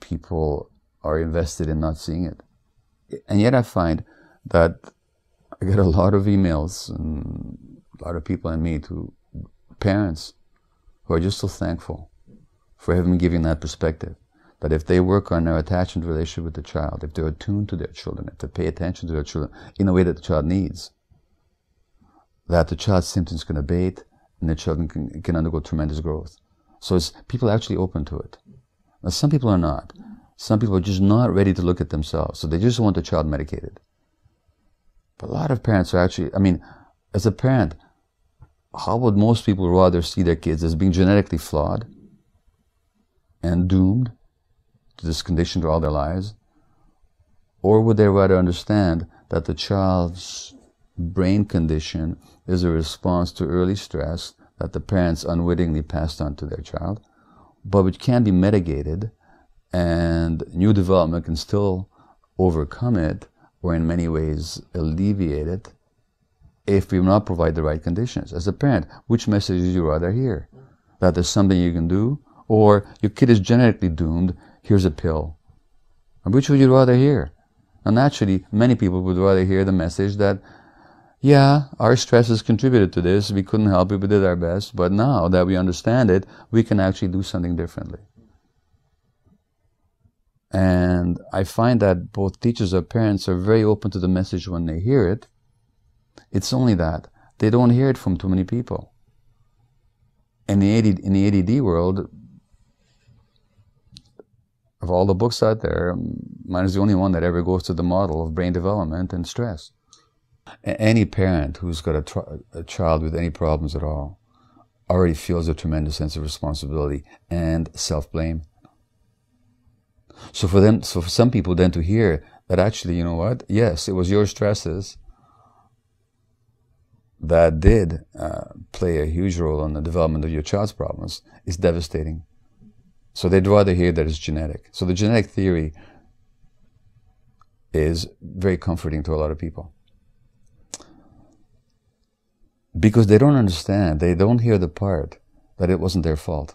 people are invested in not seeing it. And yet I find that I get a lot of emails and a lot of people and me to parents who are just so thankful for having given that perspective, that if they work on their attachment relationship with the child, if they're attuned to their children, if they pay attention to their children in a way that the child needs, that the child's symptoms can abate and the children can undergo tremendous growth. So it's people are actually open to it. Now, some people are not. Some people are just not ready to look at themselves, so they just want the child medicated. But a lot of parents are actually, I mean, as a parent, how would most people rather see their kids as being genetically flawed and doomed to this condition to all their lives? Or would they rather understand that the child's brain condition is a response to early stress that the parents unwittingly passed on to their child, but which can be mitigated, and new development can still overcome it, or in many ways alleviate it, if we not provide the right conditions. As a parent, which message would you rather hear? That there's something you can do, or your kid is genetically doomed, here's a pill. And which would you rather hear? And naturally, many people would rather hear the message that, yeah, our stress has contributed to this, we couldn't help it, we did our best, but now that we understand it, we can actually do something differently. And I find that both teachers and parents are very open to the message when they hear it. It's only that they don't hear it from too many people. In the ADD world, of all the books out there, mine is the only one that ever goes to the model of brain development and stress. Any parent who's got a child with any problems at all already feels a tremendous sense of responsibility and self-blame. So for some people then to hear that actually, you know what, yes, it was your stresses that did play a huge role in the development of your child's problems, is devastating. So they'd rather hear that it's genetic. So the genetic theory is very comforting to a lot of people. Because they don't understand, they don't hear the part that it wasn't their fault.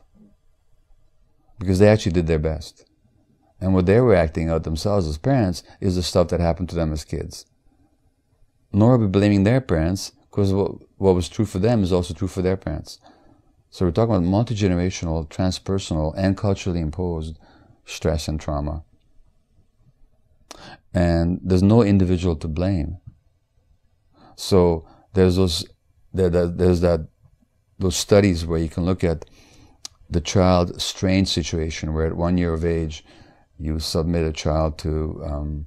Because they actually did their best. And what they were acting out themselves as parents is the stuff that happened to them as kids. Nor are we blaming their parents, because what was true for them is also true for their parents. So we're talking about multi-generational, transpersonal, and culturally imposed stress and trauma. And there's no individual to blame. So there's those studies where you can look at the child strange situation, where at 1 year of age you submit a child to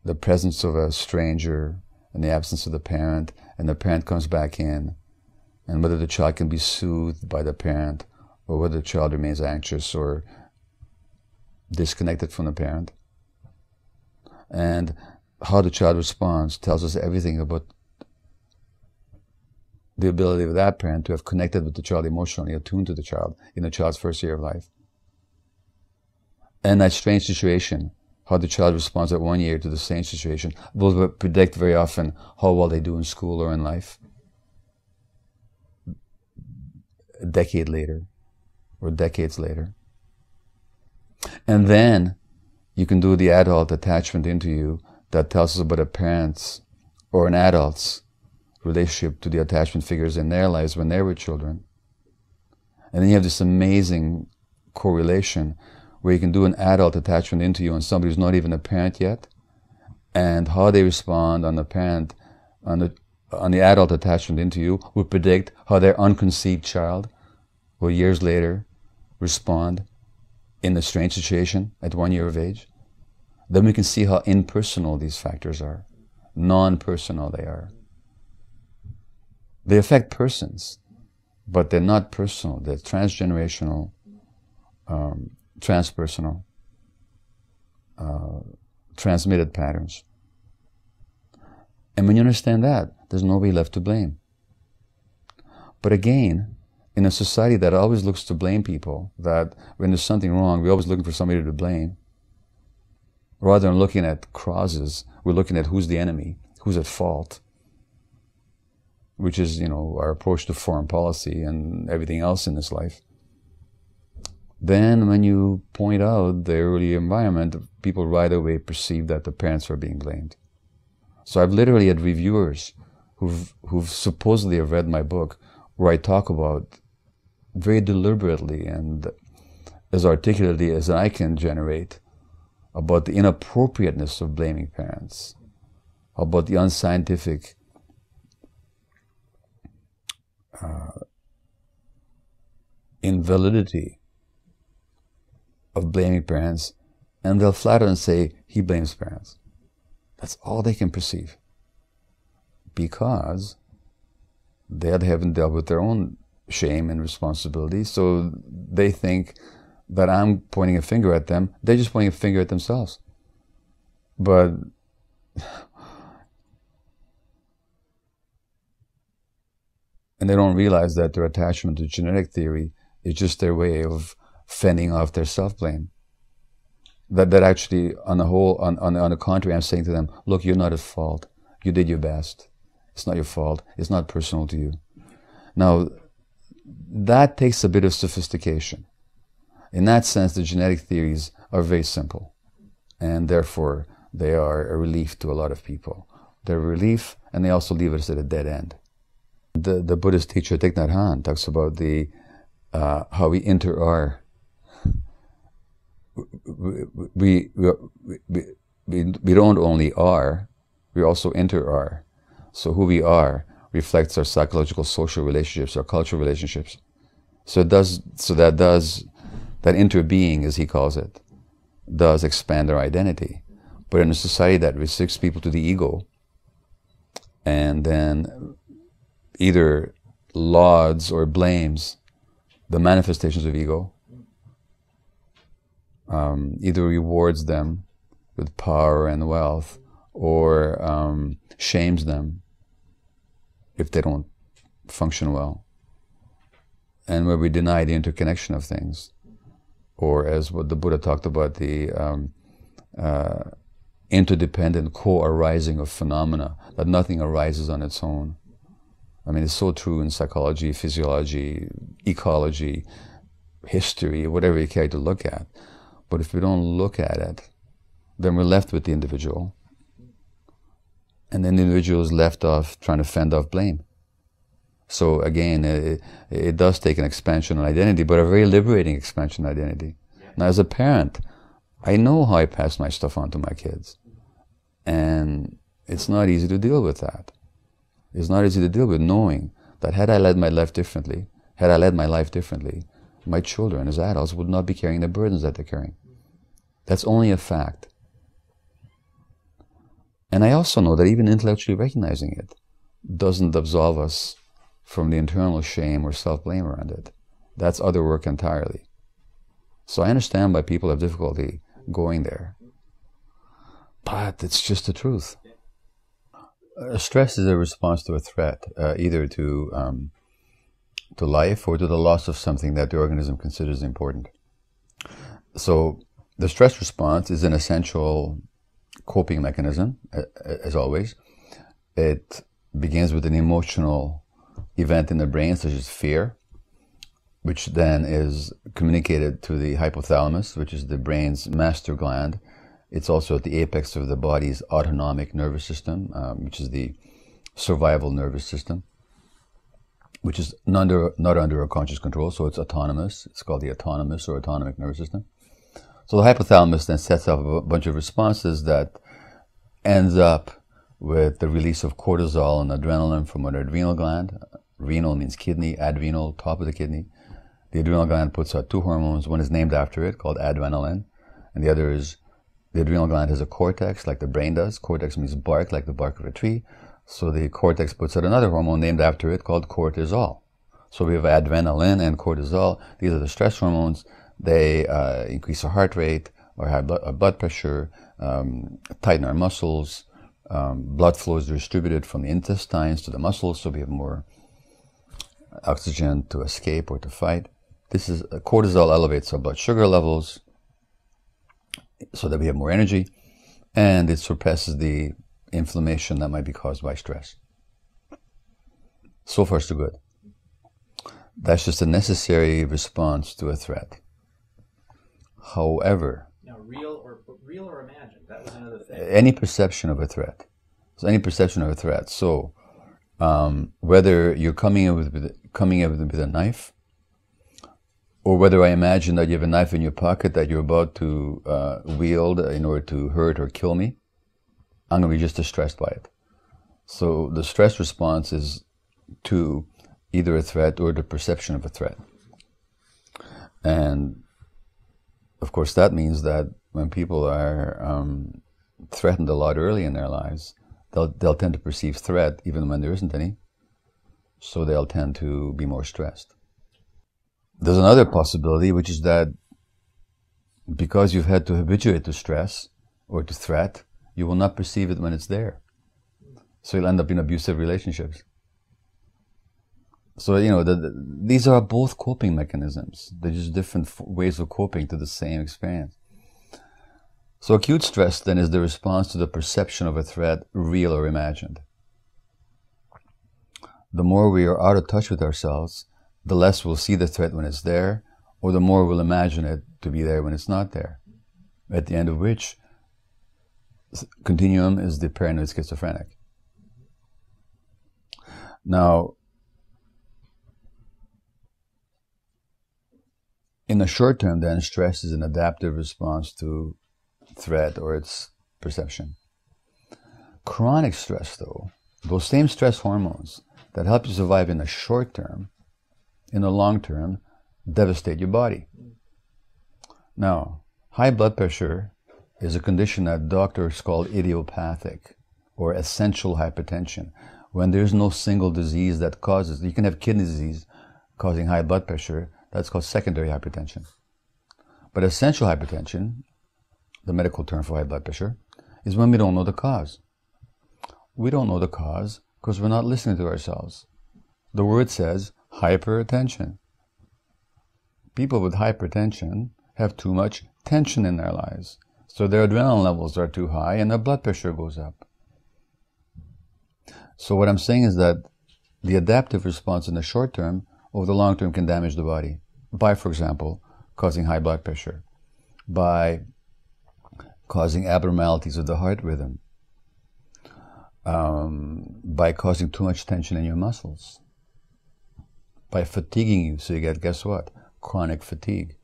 the presence of a stranger in the absence of the parent, and the parent comes back in, and whether the child can be soothed by the parent or whether the child remains anxious or disconnected from the parent. And how the child responds tells us everything about the ability of that parent to have connected with the child emotionally, attuned to the child in the child's first year of life. And that strange situation, how the child responds at 1 year to the same situation, will predict very often how well they do in school or in life a decade later or decades later. And then you can do the adult attachment into you that tells us about a parent's or an adult's relationship to the attachment figures in their lives when they were children. And then you have this amazing correlation where you can do an adult attachment into you on somebody who's not even a parent yet, and how they respond on the parent, on the adult attachment into you will predict how their unconceived child will years later respond in the strange situation at 1 year of age. Then we can see how impersonal these factors are, non-personal they are. They affect persons, but they're not personal. They're transgenerational, transpersonal, transmitted patterns. And when you understand that, there's nobody left to blame. But again, in a society that always looks to blame people, that when there's something wrong, we're always looking for somebody to blame. Rather than looking at causes, we're looking at who's the enemy, who's at fault, which is, our approach to foreign policy and everything else in this life. Then when you point out the early environment, people right away perceive that the parents are being blamed. So I've literally had reviewers who've supposedly have read my book, where I talk about very deliberately and as articulately as I can generate about the inappropriateness of blaming parents, about the unscientific invalidity of blaming parents, and they'll flat out say, he blames parents. That's all they can perceive, because they haven't dealt with their own shame and responsibility, so they think that I'm pointing a finger at them. They're just pointing a finger at themselves. But and they don't realize that their attachment to genetic theory is just their way of fending off their self-blame. That actually, on the contrary, I'm saying to them, look, you're not at fault. You did your best. It's not your fault. It's not personal to you. Now, that takes a bit of sophistication. In that sense, the genetic theories are very simple, and therefore they are a relief to a lot of people. They're a relief, and they also leave us at a dead end. The Buddhist teacher Thich Nhat Hanh talks about how we inter-are. We don't only are, we also inter-are. So who we are reflects our psychological, social relationships, our cultural relationships. So that interbeing, as he calls it, does expand our identity. But in a society that restricts people to the ego, and then either lauds or blames the manifestations of ego, either rewards them with power and wealth, or shames them if they don't function well, and where we deny the interconnection of things, or as what the Buddha talked about, the interdependent co-arising of phenomena, that nothing arises on its own. I mean, it's so true in psychology, physiology, ecology, history, whatever you care to look at. But if we don't look at it, then we're left with the individual. And then the individual is left off trying to fend off blame. So again, it does take an expansion on identity, but a very liberating expansion on identity. Now, as a parent, I know how I pass my stuff on to my kids. And It's not easy to deal with that. It's not easy to deal with knowing that had I led my life differently, my children as adults would not be carrying the burdens that they're carrying. That's only a fact. And I also know that even intellectually recognizing it doesn't absolve us from the internal shame or self-blame around it. That's other work entirely. So I understand why people have difficulty going there. But it's just the truth. Stress is a response to a threat, either to life or to the loss of something that the organism considers important. So the stress response is an essential coping mechanism, as always. It begins with an emotional event in the brain, such as fear, which then is communicated to the hypothalamus, which is the brain's master gland. It's also at the apex of the body's autonomic nervous system, which is the survival nervous system, which is not under our conscious control, so it's autonomous. It's called the autonomous or autonomic nervous system. So the hypothalamus then sets off a bunch of responses that ends up with the release of cortisol and adrenaline from an adrenal gland. Renal means kidney, adrenal, top of the kidney. The adrenal gland puts out two hormones. One is named after it, called adrenaline, and the other is, the adrenal gland has a cortex, like the brain does. Cortex means bark, like the bark of a tree. So the cortex puts out another hormone named after it, called cortisol. So we have adrenaline and cortisol. These are the stress hormones. They increase our heart rate, our blood pressure, tighten our muscles. Blood flow is distributed from the intestines to the muscles, so we have more oxygen to escape or to fight. Cortisol elevates our blood sugar levels so that we have more energy, and it suppresses the inflammation that might be caused by stress. So far, so good. That's just a necessary response to a threat. However, now, real or imagined? That was another thing. Any perception of a threat. So any perception of a threat. So whether you're coming in with a knife, or whether I imagine that you have a knife in your pocket that you're about to wield in order to hurt or kill me, I'm going to be just distressed by it. So the stress response is to either a threat or the perception of a threat. And of course that means that when people are threatened a lot early in their lives, they'll tend to perceive threat even when there isn't any. So they'll tend to be more stressed. There's another possibility, which is that because you've had to habituate to stress or to threat, you will not perceive it when it's there. So you'll end up in abusive relationships. So, these are both coping mechanisms. They're just different ways of coping to the same experience. So acute stress then is the response to the perception of a threat, real or imagined. The more we are out of touch with ourselves, the less we'll see the threat when it's there, or the more we'll imagine it to be there when it's not there. At the end of which continuum is the paranoid schizophrenic. Now, in the short term then, stress is an adaptive response to threat or its perception. Chronic stress though, those same stress hormones that help you survive in the short term, in the long term, devastate your body. Now, high blood pressure is a condition that doctors call idiopathic or essential hypertension, when there's no single disease that causes. You can have kidney disease causing high blood pressure, that's called secondary hypertension. But essential hypertension, the medical term for high blood pressure, is when we don't know the cause. We don't know the cause because we're not listening to ourselves. The word says hypertension. People with hypertension have too much tension in their lives. So their adrenaline levels are too high and their blood pressure goes up. So what I'm saying is that the adaptive response in the short term over the long term can damage the body by, for example, causing high blood pressure, by causing abnormalities of the heart rhythm, by causing too much tension in your muscles, by fatiguing you, so you get, guess what? Chronic fatigue.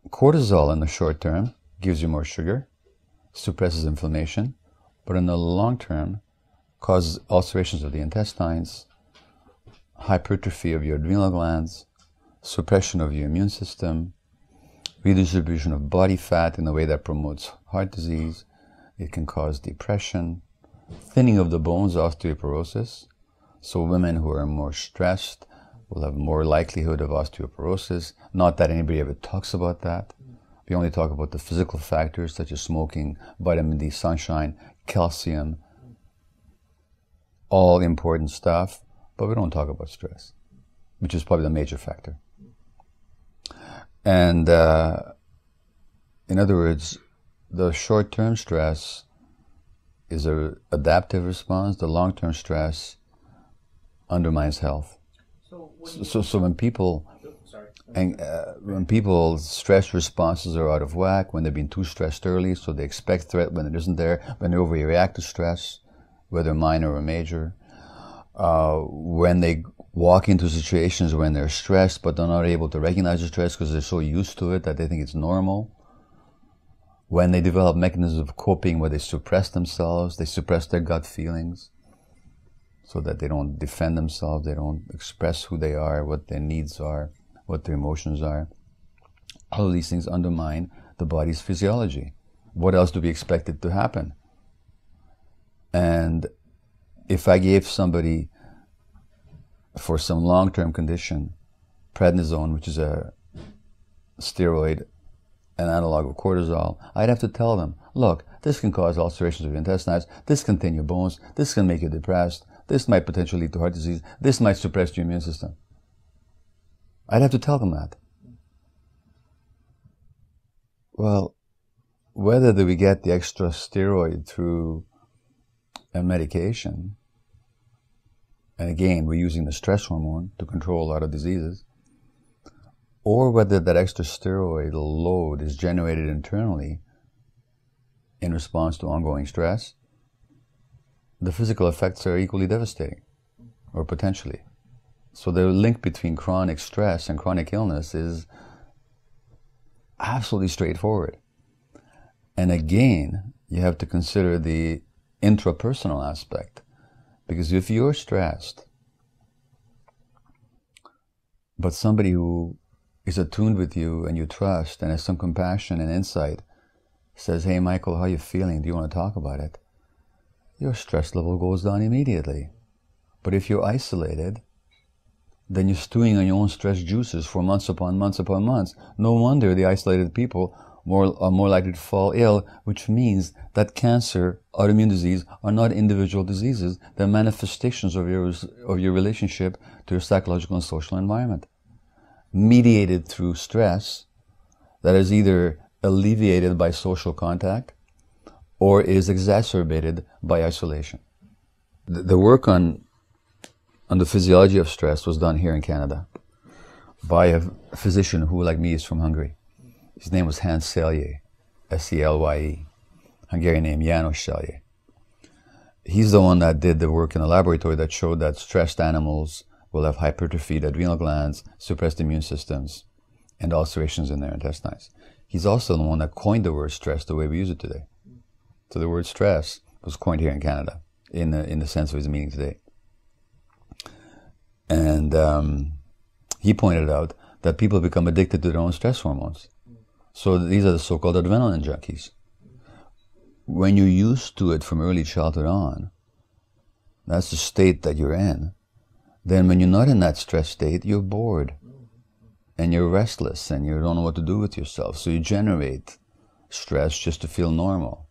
Cortisol in the short term gives you more sugar, suppresses inflammation, but in the long term causes ulcerations of the intestines, hypertrophy of your adrenal glands, suppression of your immune system, redistribution of body fat in a way that promotes heart disease. It can cause depression, thinning of the bones, osteoporosis. So women who are more stressed will have more likelihood of osteoporosis. Not that anybody ever talks about that. We only talk about the physical factors such as smoking, vitamin D, sunshine, calcium, all important stuff, but we don't talk about stress, which is probably the major factor. And in other words, the short-term stress is an adaptive response. The long-term stress undermines health. So when people when people's stress responses are out of whack, when they've been too stressed early, so they expect threat when it isn't there, when they overreact to stress, whether minor or major, when they walk into situations when they're stressed but they're not able to recognize the stress because they're so used to it that they think it's normal, when they develop mechanisms of coping where they suppress themselves, they suppress their gut feelings so that they don't defend themselves, they don't express who they are, what their needs are, what their emotions are. All of these things undermine the body's physiology. What else do we expect it to happen? And if I gave somebody, for some long-term condition, prednisone, which is a steroid, an analog of cortisol, I'd have to tell them, look, this can cause ulcerations of your intestines, this can thin your bones, this can make you depressed, this might potentially lead to heart disease, this might suppress your immune system. I'd have to tell them that. Well, whether we get the extra steroid through a medication, and again, we're using the stress hormone to control a lot of diseases, or whether that extra steroid load is generated internally in response to ongoing stress, the physical effects are equally devastating, or potentially. So the link between chronic stress and chronic illness is absolutely straightforward. And again, you have to consider the intrapersonal aspect. Because if you're stressed, but somebody who is attuned with you and you trust and has some compassion and insight says, hey Michael, how are you feeling? Do you want to talk about it? Your stress level goes down immediately. But if you're isolated, then you're stewing on your own stress juices for months upon months upon months. No wonder the isolated people are more likely to fall ill, which means that cancer, autoimmune disease are not individual diseases. They're manifestations of your relationship to your psychological and social environment, mediated through stress that is either alleviated by social contact or is exacerbated by isolation. The work on the physiology of stress was done here in Canada by a physician who, like me, is from Hungary. His name was Hans Selye, S-E-L-Y-E, Hungarian name János Selye. He's the one that did the work in the laboratory that showed that stressed animals will have hypertrophied adrenal glands, suppressed immune systems, and ulcerations in their intestines. He's also the one that coined the word stress the way we use it today. So the word stress was coined here in Canada in the sense of his meaning today. And he pointed out that people become addicted to their own stress hormones. So these are the so-called adrenaline junkies. When you're used to it from early childhood on, that's the state that you're in, then when you're not in that stress state, you're bored and you're restless and you don't know what to do with yourself. So you generate stress just to feel normal.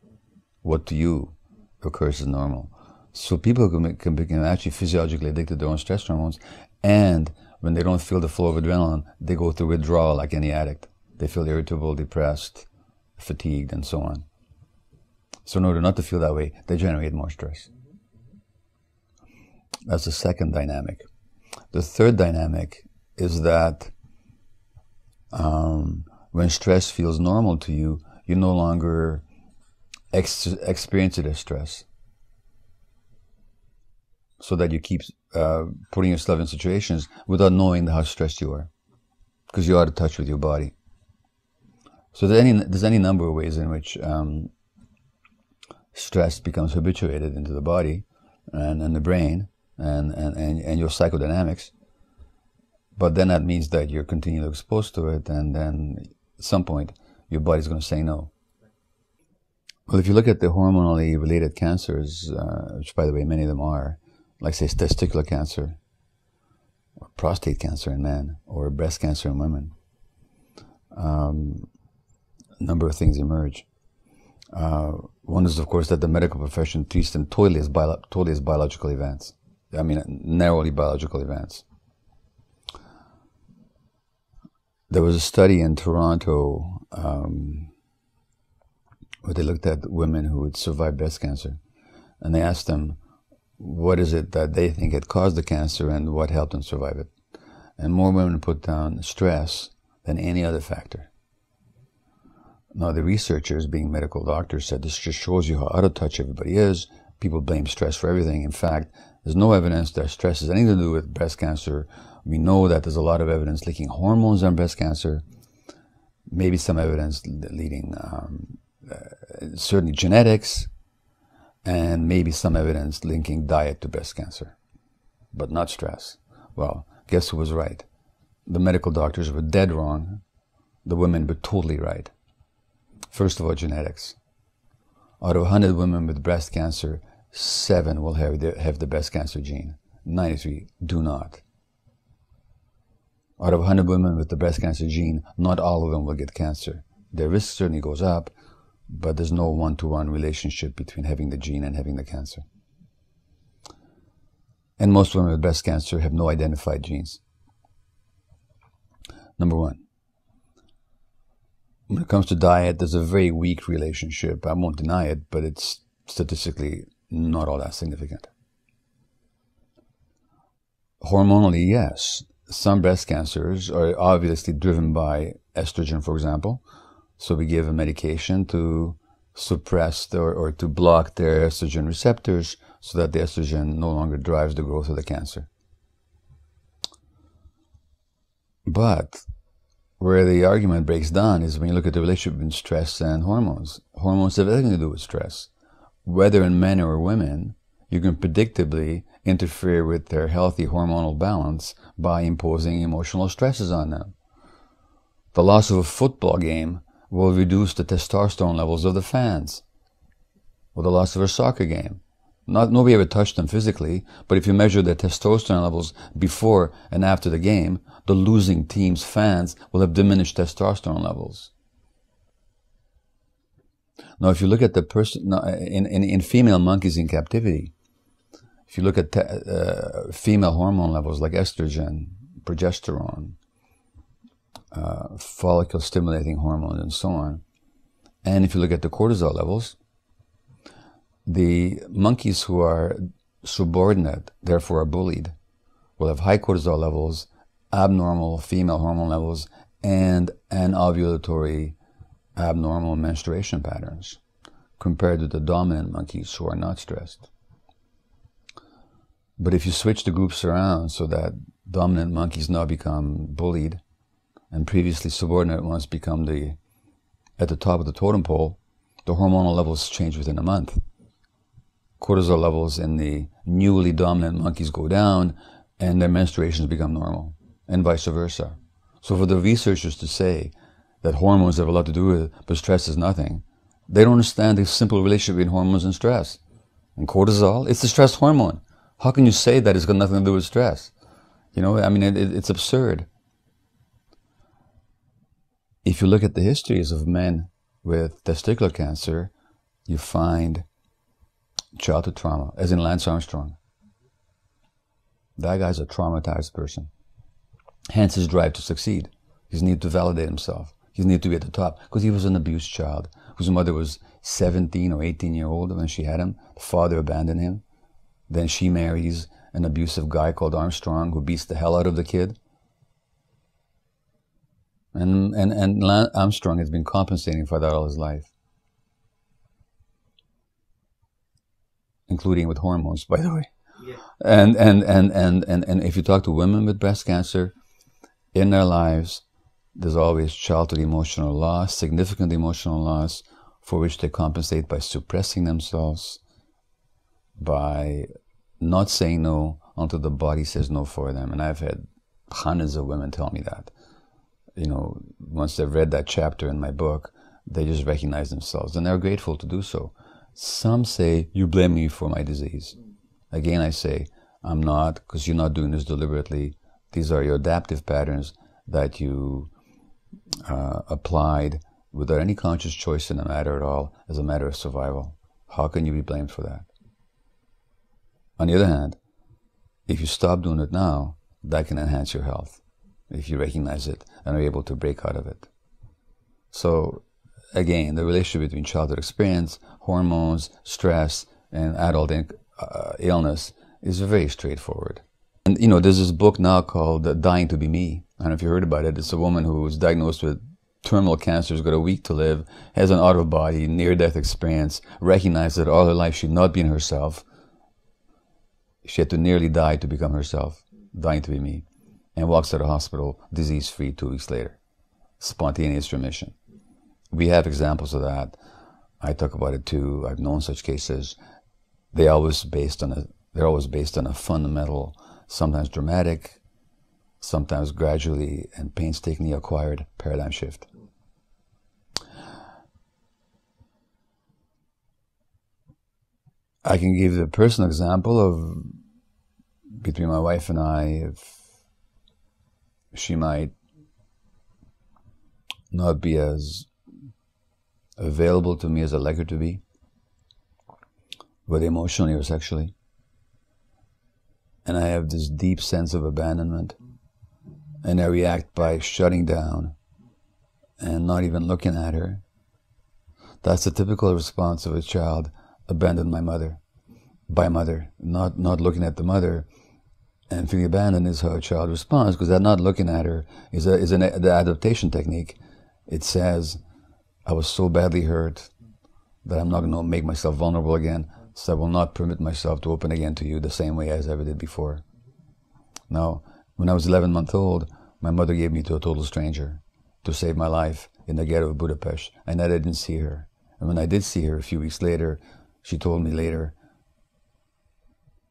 What to you occurs as normal. So people can become actually physiologically addicted to their own stress hormones, and when they don't feel the flow of adrenaline, they go through withdrawal like any addict. They feel irritable, depressed, fatigued, and so on. So in order not to feel that way, they generate more stress. That's the second dynamic. The third dynamic is that when stress feels normal to you, you no longer experience it as stress. So that you keep putting yourself in situations without knowing how stressed you are, because you're out of touch with your body. So there's any number of ways in which stress becomes habituated into the body and the brain and your psychodynamics. But then that means that you're continually exposed to it, and then at some point your body's going to say no. Well, if you look at the hormonally related cancers, which by the way many of them are, like say testicular cancer, or prostate cancer in men, or breast cancer in women, a number of things emerge. One is, of course, that the medical profession treats them totally as biological events. I mean, narrowly biological events. There was a study in Toronto where they looked at women who had survived breast cancer, and they asked them, what is it that they think had caused the cancer and what helped them survive it? And more women put down stress than any other factor. Now, the researchers, being medical doctors, said this just shows you how out of touch everybody is. People blame stress for everything. In fact, there's no evidence that stress has anything to do with breast cancer. We know that there's a lot of evidence linking hormones on breast cancer, maybe some evidence leading certainly genetics, and maybe some evidence linking diet to breast cancer, but not stress. Well, guess who was right? The medical doctors were dead wrong. The women were totally right. First of all, genetics. Out of 100 women with breast cancer, 7 will have the breast cancer gene. 93 do not. Out of 100 women with the breast cancer gene, not all of them will get cancer. Their risk certainly goes up, but there's no one-to-one relationship between having the gene and having the cancer. And most women with breast cancer have no identified genes. Number one. When it comes to diet, there's a very weak relationship. I won't deny it, but it's statistically not all that significant. Hormonally, yes. Some breast cancers are obviously driven by estrogen, for example. So we give a medication to suppress or to block their estrogen receptors so that the estrogen no longer drives the growth of the cancer. But where the argument breaks down is when you look at the relationship between stress and hormones. Hormones have everything to do with stress. Whether in men or women, you can predictably interfere with their healthy hormonal balance by imposing emotional stresses on them. The loss of a football game will reduce the testosterone levels of the fans, or the loss of a soccer game. Nobody ever touched them physically, but if you measure their testosterone levels before and after the game, the losing team's fans will have diminished testosterone levels. Now, if you look at the person in female monkeys in captivity, if you look at female hormone levels like estrogen, progesterone, follicle-stimulating hormones, and so on, and if you look at the cortisol levels, the monkeys who are subordinate, therefore are bullied, will have high cortisol levels, abnormal female hormone levels, and anovulatory abnormal menstruation patterns, compared to the dominant monkeys who are not stressed. But if you switch the groups around so that dominant monkeys now become bullied, and previously subordinate ones become at the top of the totem pole, the hormonal levels change within a month. Cortisol levels in the newly dominant monkeys go down, and their menstruations become normal, and vice versa. So for the researchers to say that hormones have a lot to do with it, but stress is nothing, they don't understand the simple relationship between hormones and stress. And cortisol, it's the stress hormone. How can you say that it's got nothing to do with stress? You know, I mean, it's absurd. If you look at the histories of men with testicular cancer, you find childhood trauma, as in Lance Armstrong. That guy's a traumatized person. Hence his drive to succeed, his need to validate himself, his need to be at the top, because he was an abused child whose mother was 17 or 18 years old when she had him. The father abandoned him. Then she marries an abusive guy called Armstrong who beats the hell out of the kid. And Armstrong has been compensating for that all his life, including with hormones, by the way. Yeah. And if you talk to women with breast cancer, in their lives, there's always childhood emotional loss, significant emotional loss, for which they compensate by suppressing themselves, by not saying no until the body says no for them. And I've had hundreds of women tell me that. You know, once they've read that chapter in my book, they just recognize themselves, and they're grateful to do so. Some say, you blame me for my disease. Again, I say, I'm not, because you're not doing this deliberately. These are your adaptive patterns that you applied without any conscious choice in the matter at all, as a matter of survival. How can you be blamed for that? On the other hand, if you stop doing it now, that can enhance your health, if you recognize it and are able to break out of it. So, again, the relationship between childhood experience, hormones, stress, and adult illness is very straightforward. And, you know, there's this book now called Dying to Be Me. I don't know if you heard about it. It's a woman who was diagnosed with terminal cancer, has got a week to live, has an out-of-body, near-death experience, recognized that all her life she'd not been herself. She had to nearly die to become herself, dying to be me, and walks out of hospital disease-free 2 weeks later. Spontaneous remission. We have examples of that. I talk about it too. I've known such cases. They're always based on a fundamental, sometimes dramatic, sometimes gradually and painstakingly acquired paradigm shift. I can give the personal example of between my wife and I, if she might not be as available to me as I'd like her to be, whether emotionally or sexually. And I have this deep sense of abandonment, and I react by shutting down and not even looking at her. That's the typical response of a child abandoned by mother, not looking at the mother and feeling abandoned is how a child responds, because that not looking at her is the adaptation technique. It says, I was so badly hurt that I'm not going to make myself vulnerable again, so I will not permit myself to open again to you the same way as I ever did before. Now, when I was 11 months old, my mother gave me to a total stranger to save my life in the ghetto of Budapest, and I didn't see her. And when I did see her a few weeks later, she told me later,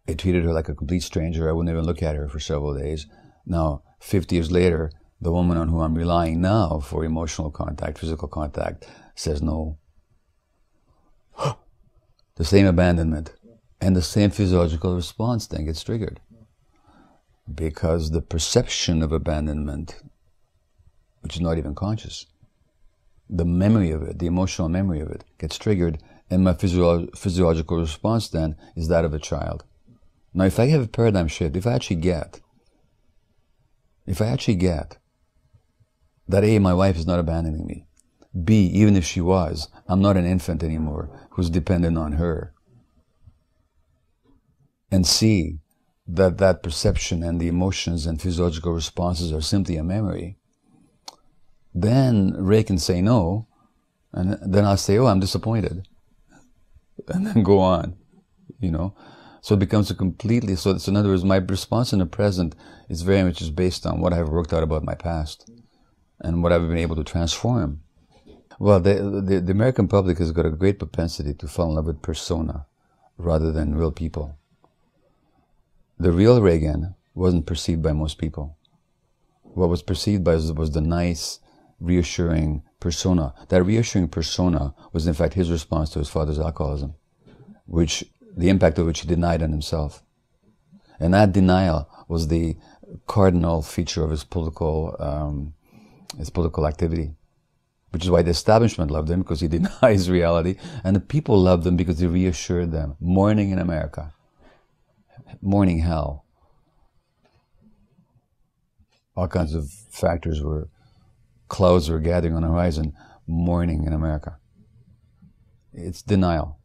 I treated her like a complete stranger. I wouldn't even look at her for several days. Now, 50 years later, the woman on whom I'm relying now for emotional contact, physical contact, says no. The same abandonment and the same physiological response then gets triggered. Because the perception of abandonment, which is not even conscious, the memory of it, the emotional memory of it, gets triggered, and my physiological response then is that of a child. Now, if I have a paradigm shift, if I actually get that A, my wife is not abandoning me, B, even if she was, I'm not an infant anymore who's dependent on her, and C, that perception and the emotions and physiological responses are simply a memory, then Ray can say no, and then I'll say, oh, I'm disappointed, and then go on, you know. So it becomes a completely, so in other words, my response in the present is very much just based on what I've worked out about my past and what I've been able to transform. Well, the American public has got a great propensity to fall in love with persona rather than real people. The real Reagan wasn't perceived by most people. What was perceived by was the nice, reassuring persona. That reassuring persona was in fact his response to his father's alcoholism, which the impact of which he denied on himself. And that denial was the cardinal feature of his political activity, which is why the establishment loved him, because he denies reality, and the people loved him because he reassured them. Mourning in America. Mourning hell. All kinds of factors clouds were gathering on the horizon. Mourning in America. It's denial.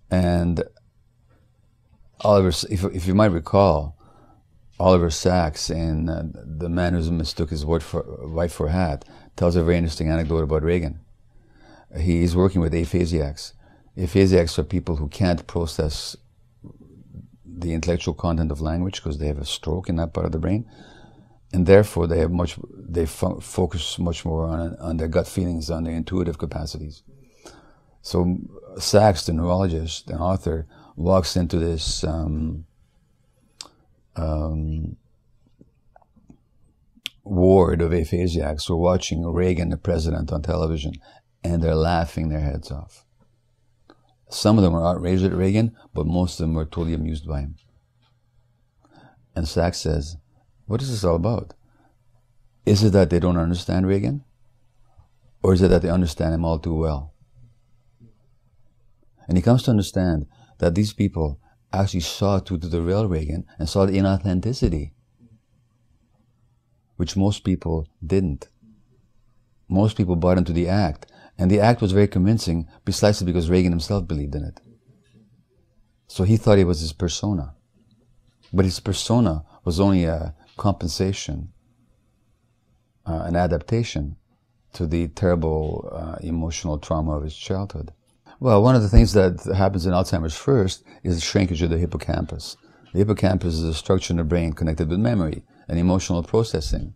And Oliver, if you might recall, Oliver Sacks in The Man Who Mistook His Wife for a Hat tells a very interesting anecdote about Reagan. He's working with aphasiacs. Aphasiacs are people who can't process the intellectual content of language because they have a stroke in that part of the brain, and therefore they focus much more on their gut feelings, on their intuitive capacities. So Sachs, the neurologist and author, walks into this ward of aphasiacs who are watching Reagan, the president, on television, and they're laughing their heads off. Some of them are outraged at Reagan, but most of them were totally amused by him. And Sachs says, what is this all about? Is it that they don't understand Reagan? Or is it that they understand him all too well? And he comes to understand that these people actually saw through to the real Reagan and saw the inauthenticity, which most people didn't. Most people bought into the act, and the act was very convincing precisely because Reagan himself believed in it. So he thought it was his persona. But his persona was only a compensation, an adaptation to the terrible emotional trauma of his childhood. Well, one of the things that happens in Alzheimer's first is the shrinkage of the hippocampus. The hippocampus is a structure in the brain connected with memory and emotional processing.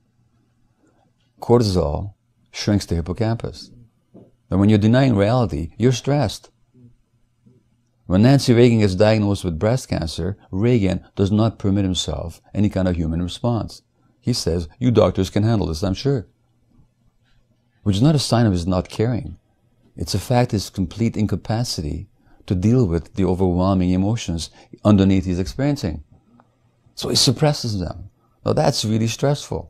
Cortisol shrinks the hippocampus. And when you're denying reality, you're stressed. When Nancy Reagan gets diagnosed with breast cancer, Reagan does not permit himself any kind of human response. He says, you doctors can handle this, I'm sure. Which is not a sign of his not caring. It's a fact of his complete incapacity to deal with the overwhelming emotions underneath he's experiencing. So he suppresses them. Now that's really stressful.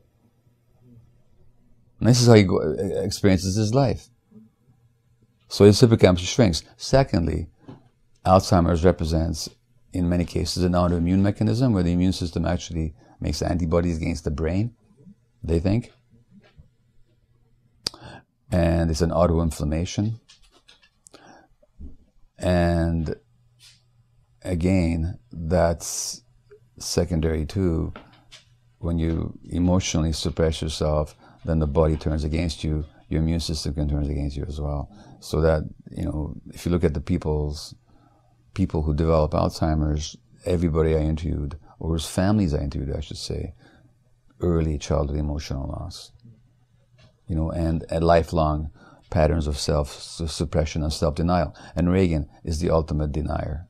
And this is how he experiences his life. So his hippocampus shrinks. Secondly, Alzheimer's represents, in many cases, an autoimmune mechanism where the immune system actually makes antibodies against the brain, they think. And it's an autoinflammation. And again, that's secondary too. When you emotionally suppress yourself, then the body turns against you. Your immune system can turn against you as well. So that, you know, if you look at the people who develop Alzheimer's, everybody I interviewed, or whose families I interviewed, I should say, early childhood emotional loss. You know, and lifelong patterns of self-suppression and self-denial. And Reagan is the ultimate denier.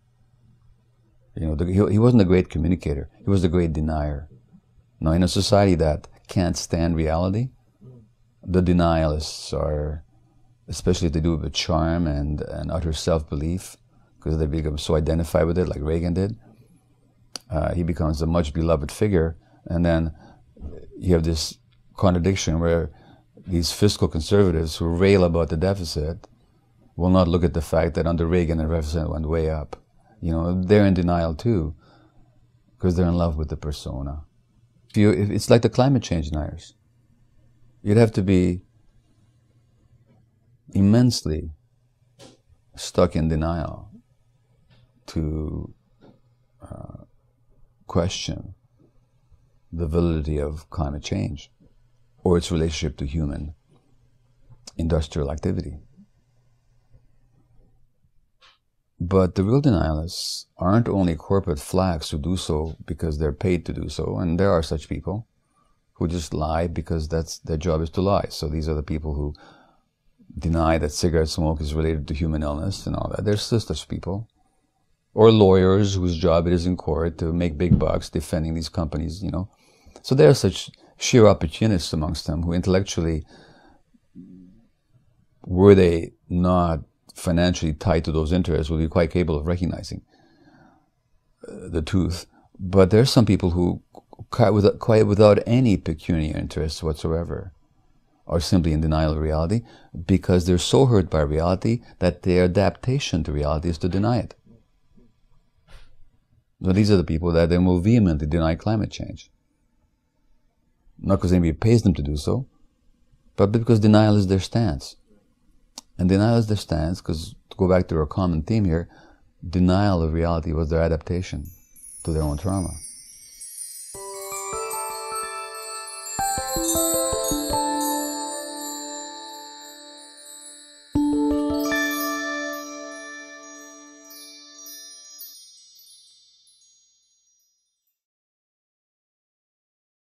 You know, he wasn't a great communicator. He was the great denier. Now, in a society that can't stand reality, the denialists are, especially if they do it with charm and utter self-belief, because they become so identified with it, like Reagan did, he becomes a much beloved figure. And then you have this contradiction where these fiscal conservatives who rail about the deficit will not look at the fact that under Reagan the deficit went way up. You know, they're in denial too, because they're in love with the persona. It's like the climate change deniers. You'd have to be immensely stuck in denial to question the validity of climate change or its relationship to human industrial activity. But the real denialists aren't only corporate flacks who do so because they're paid to do so, and there are such people who just lie because that's their job is to lie. So these are the people who deny that cigarette smoke is related to human illness and all that. There's such people. Or lawyers whose job it is in court to make big bucks defending these companies, you know. So there are such sheer opportunists amongst them who intellectually, were they not financially tied to those interests, would be quite capable of recognizing the truth. But there are some people who, quite without any pecuniary interests whatsoever, are simply in denial of reality because they're so hurt by reality that their adaptation to reality is to deny it. So these are the people that then will vehemently deny climate change. Not because anybody pays them to do so, but because denial is their stance. And denial is their stance because, to go back to our common theme here, denial of reality was their adaptation to their own trauma.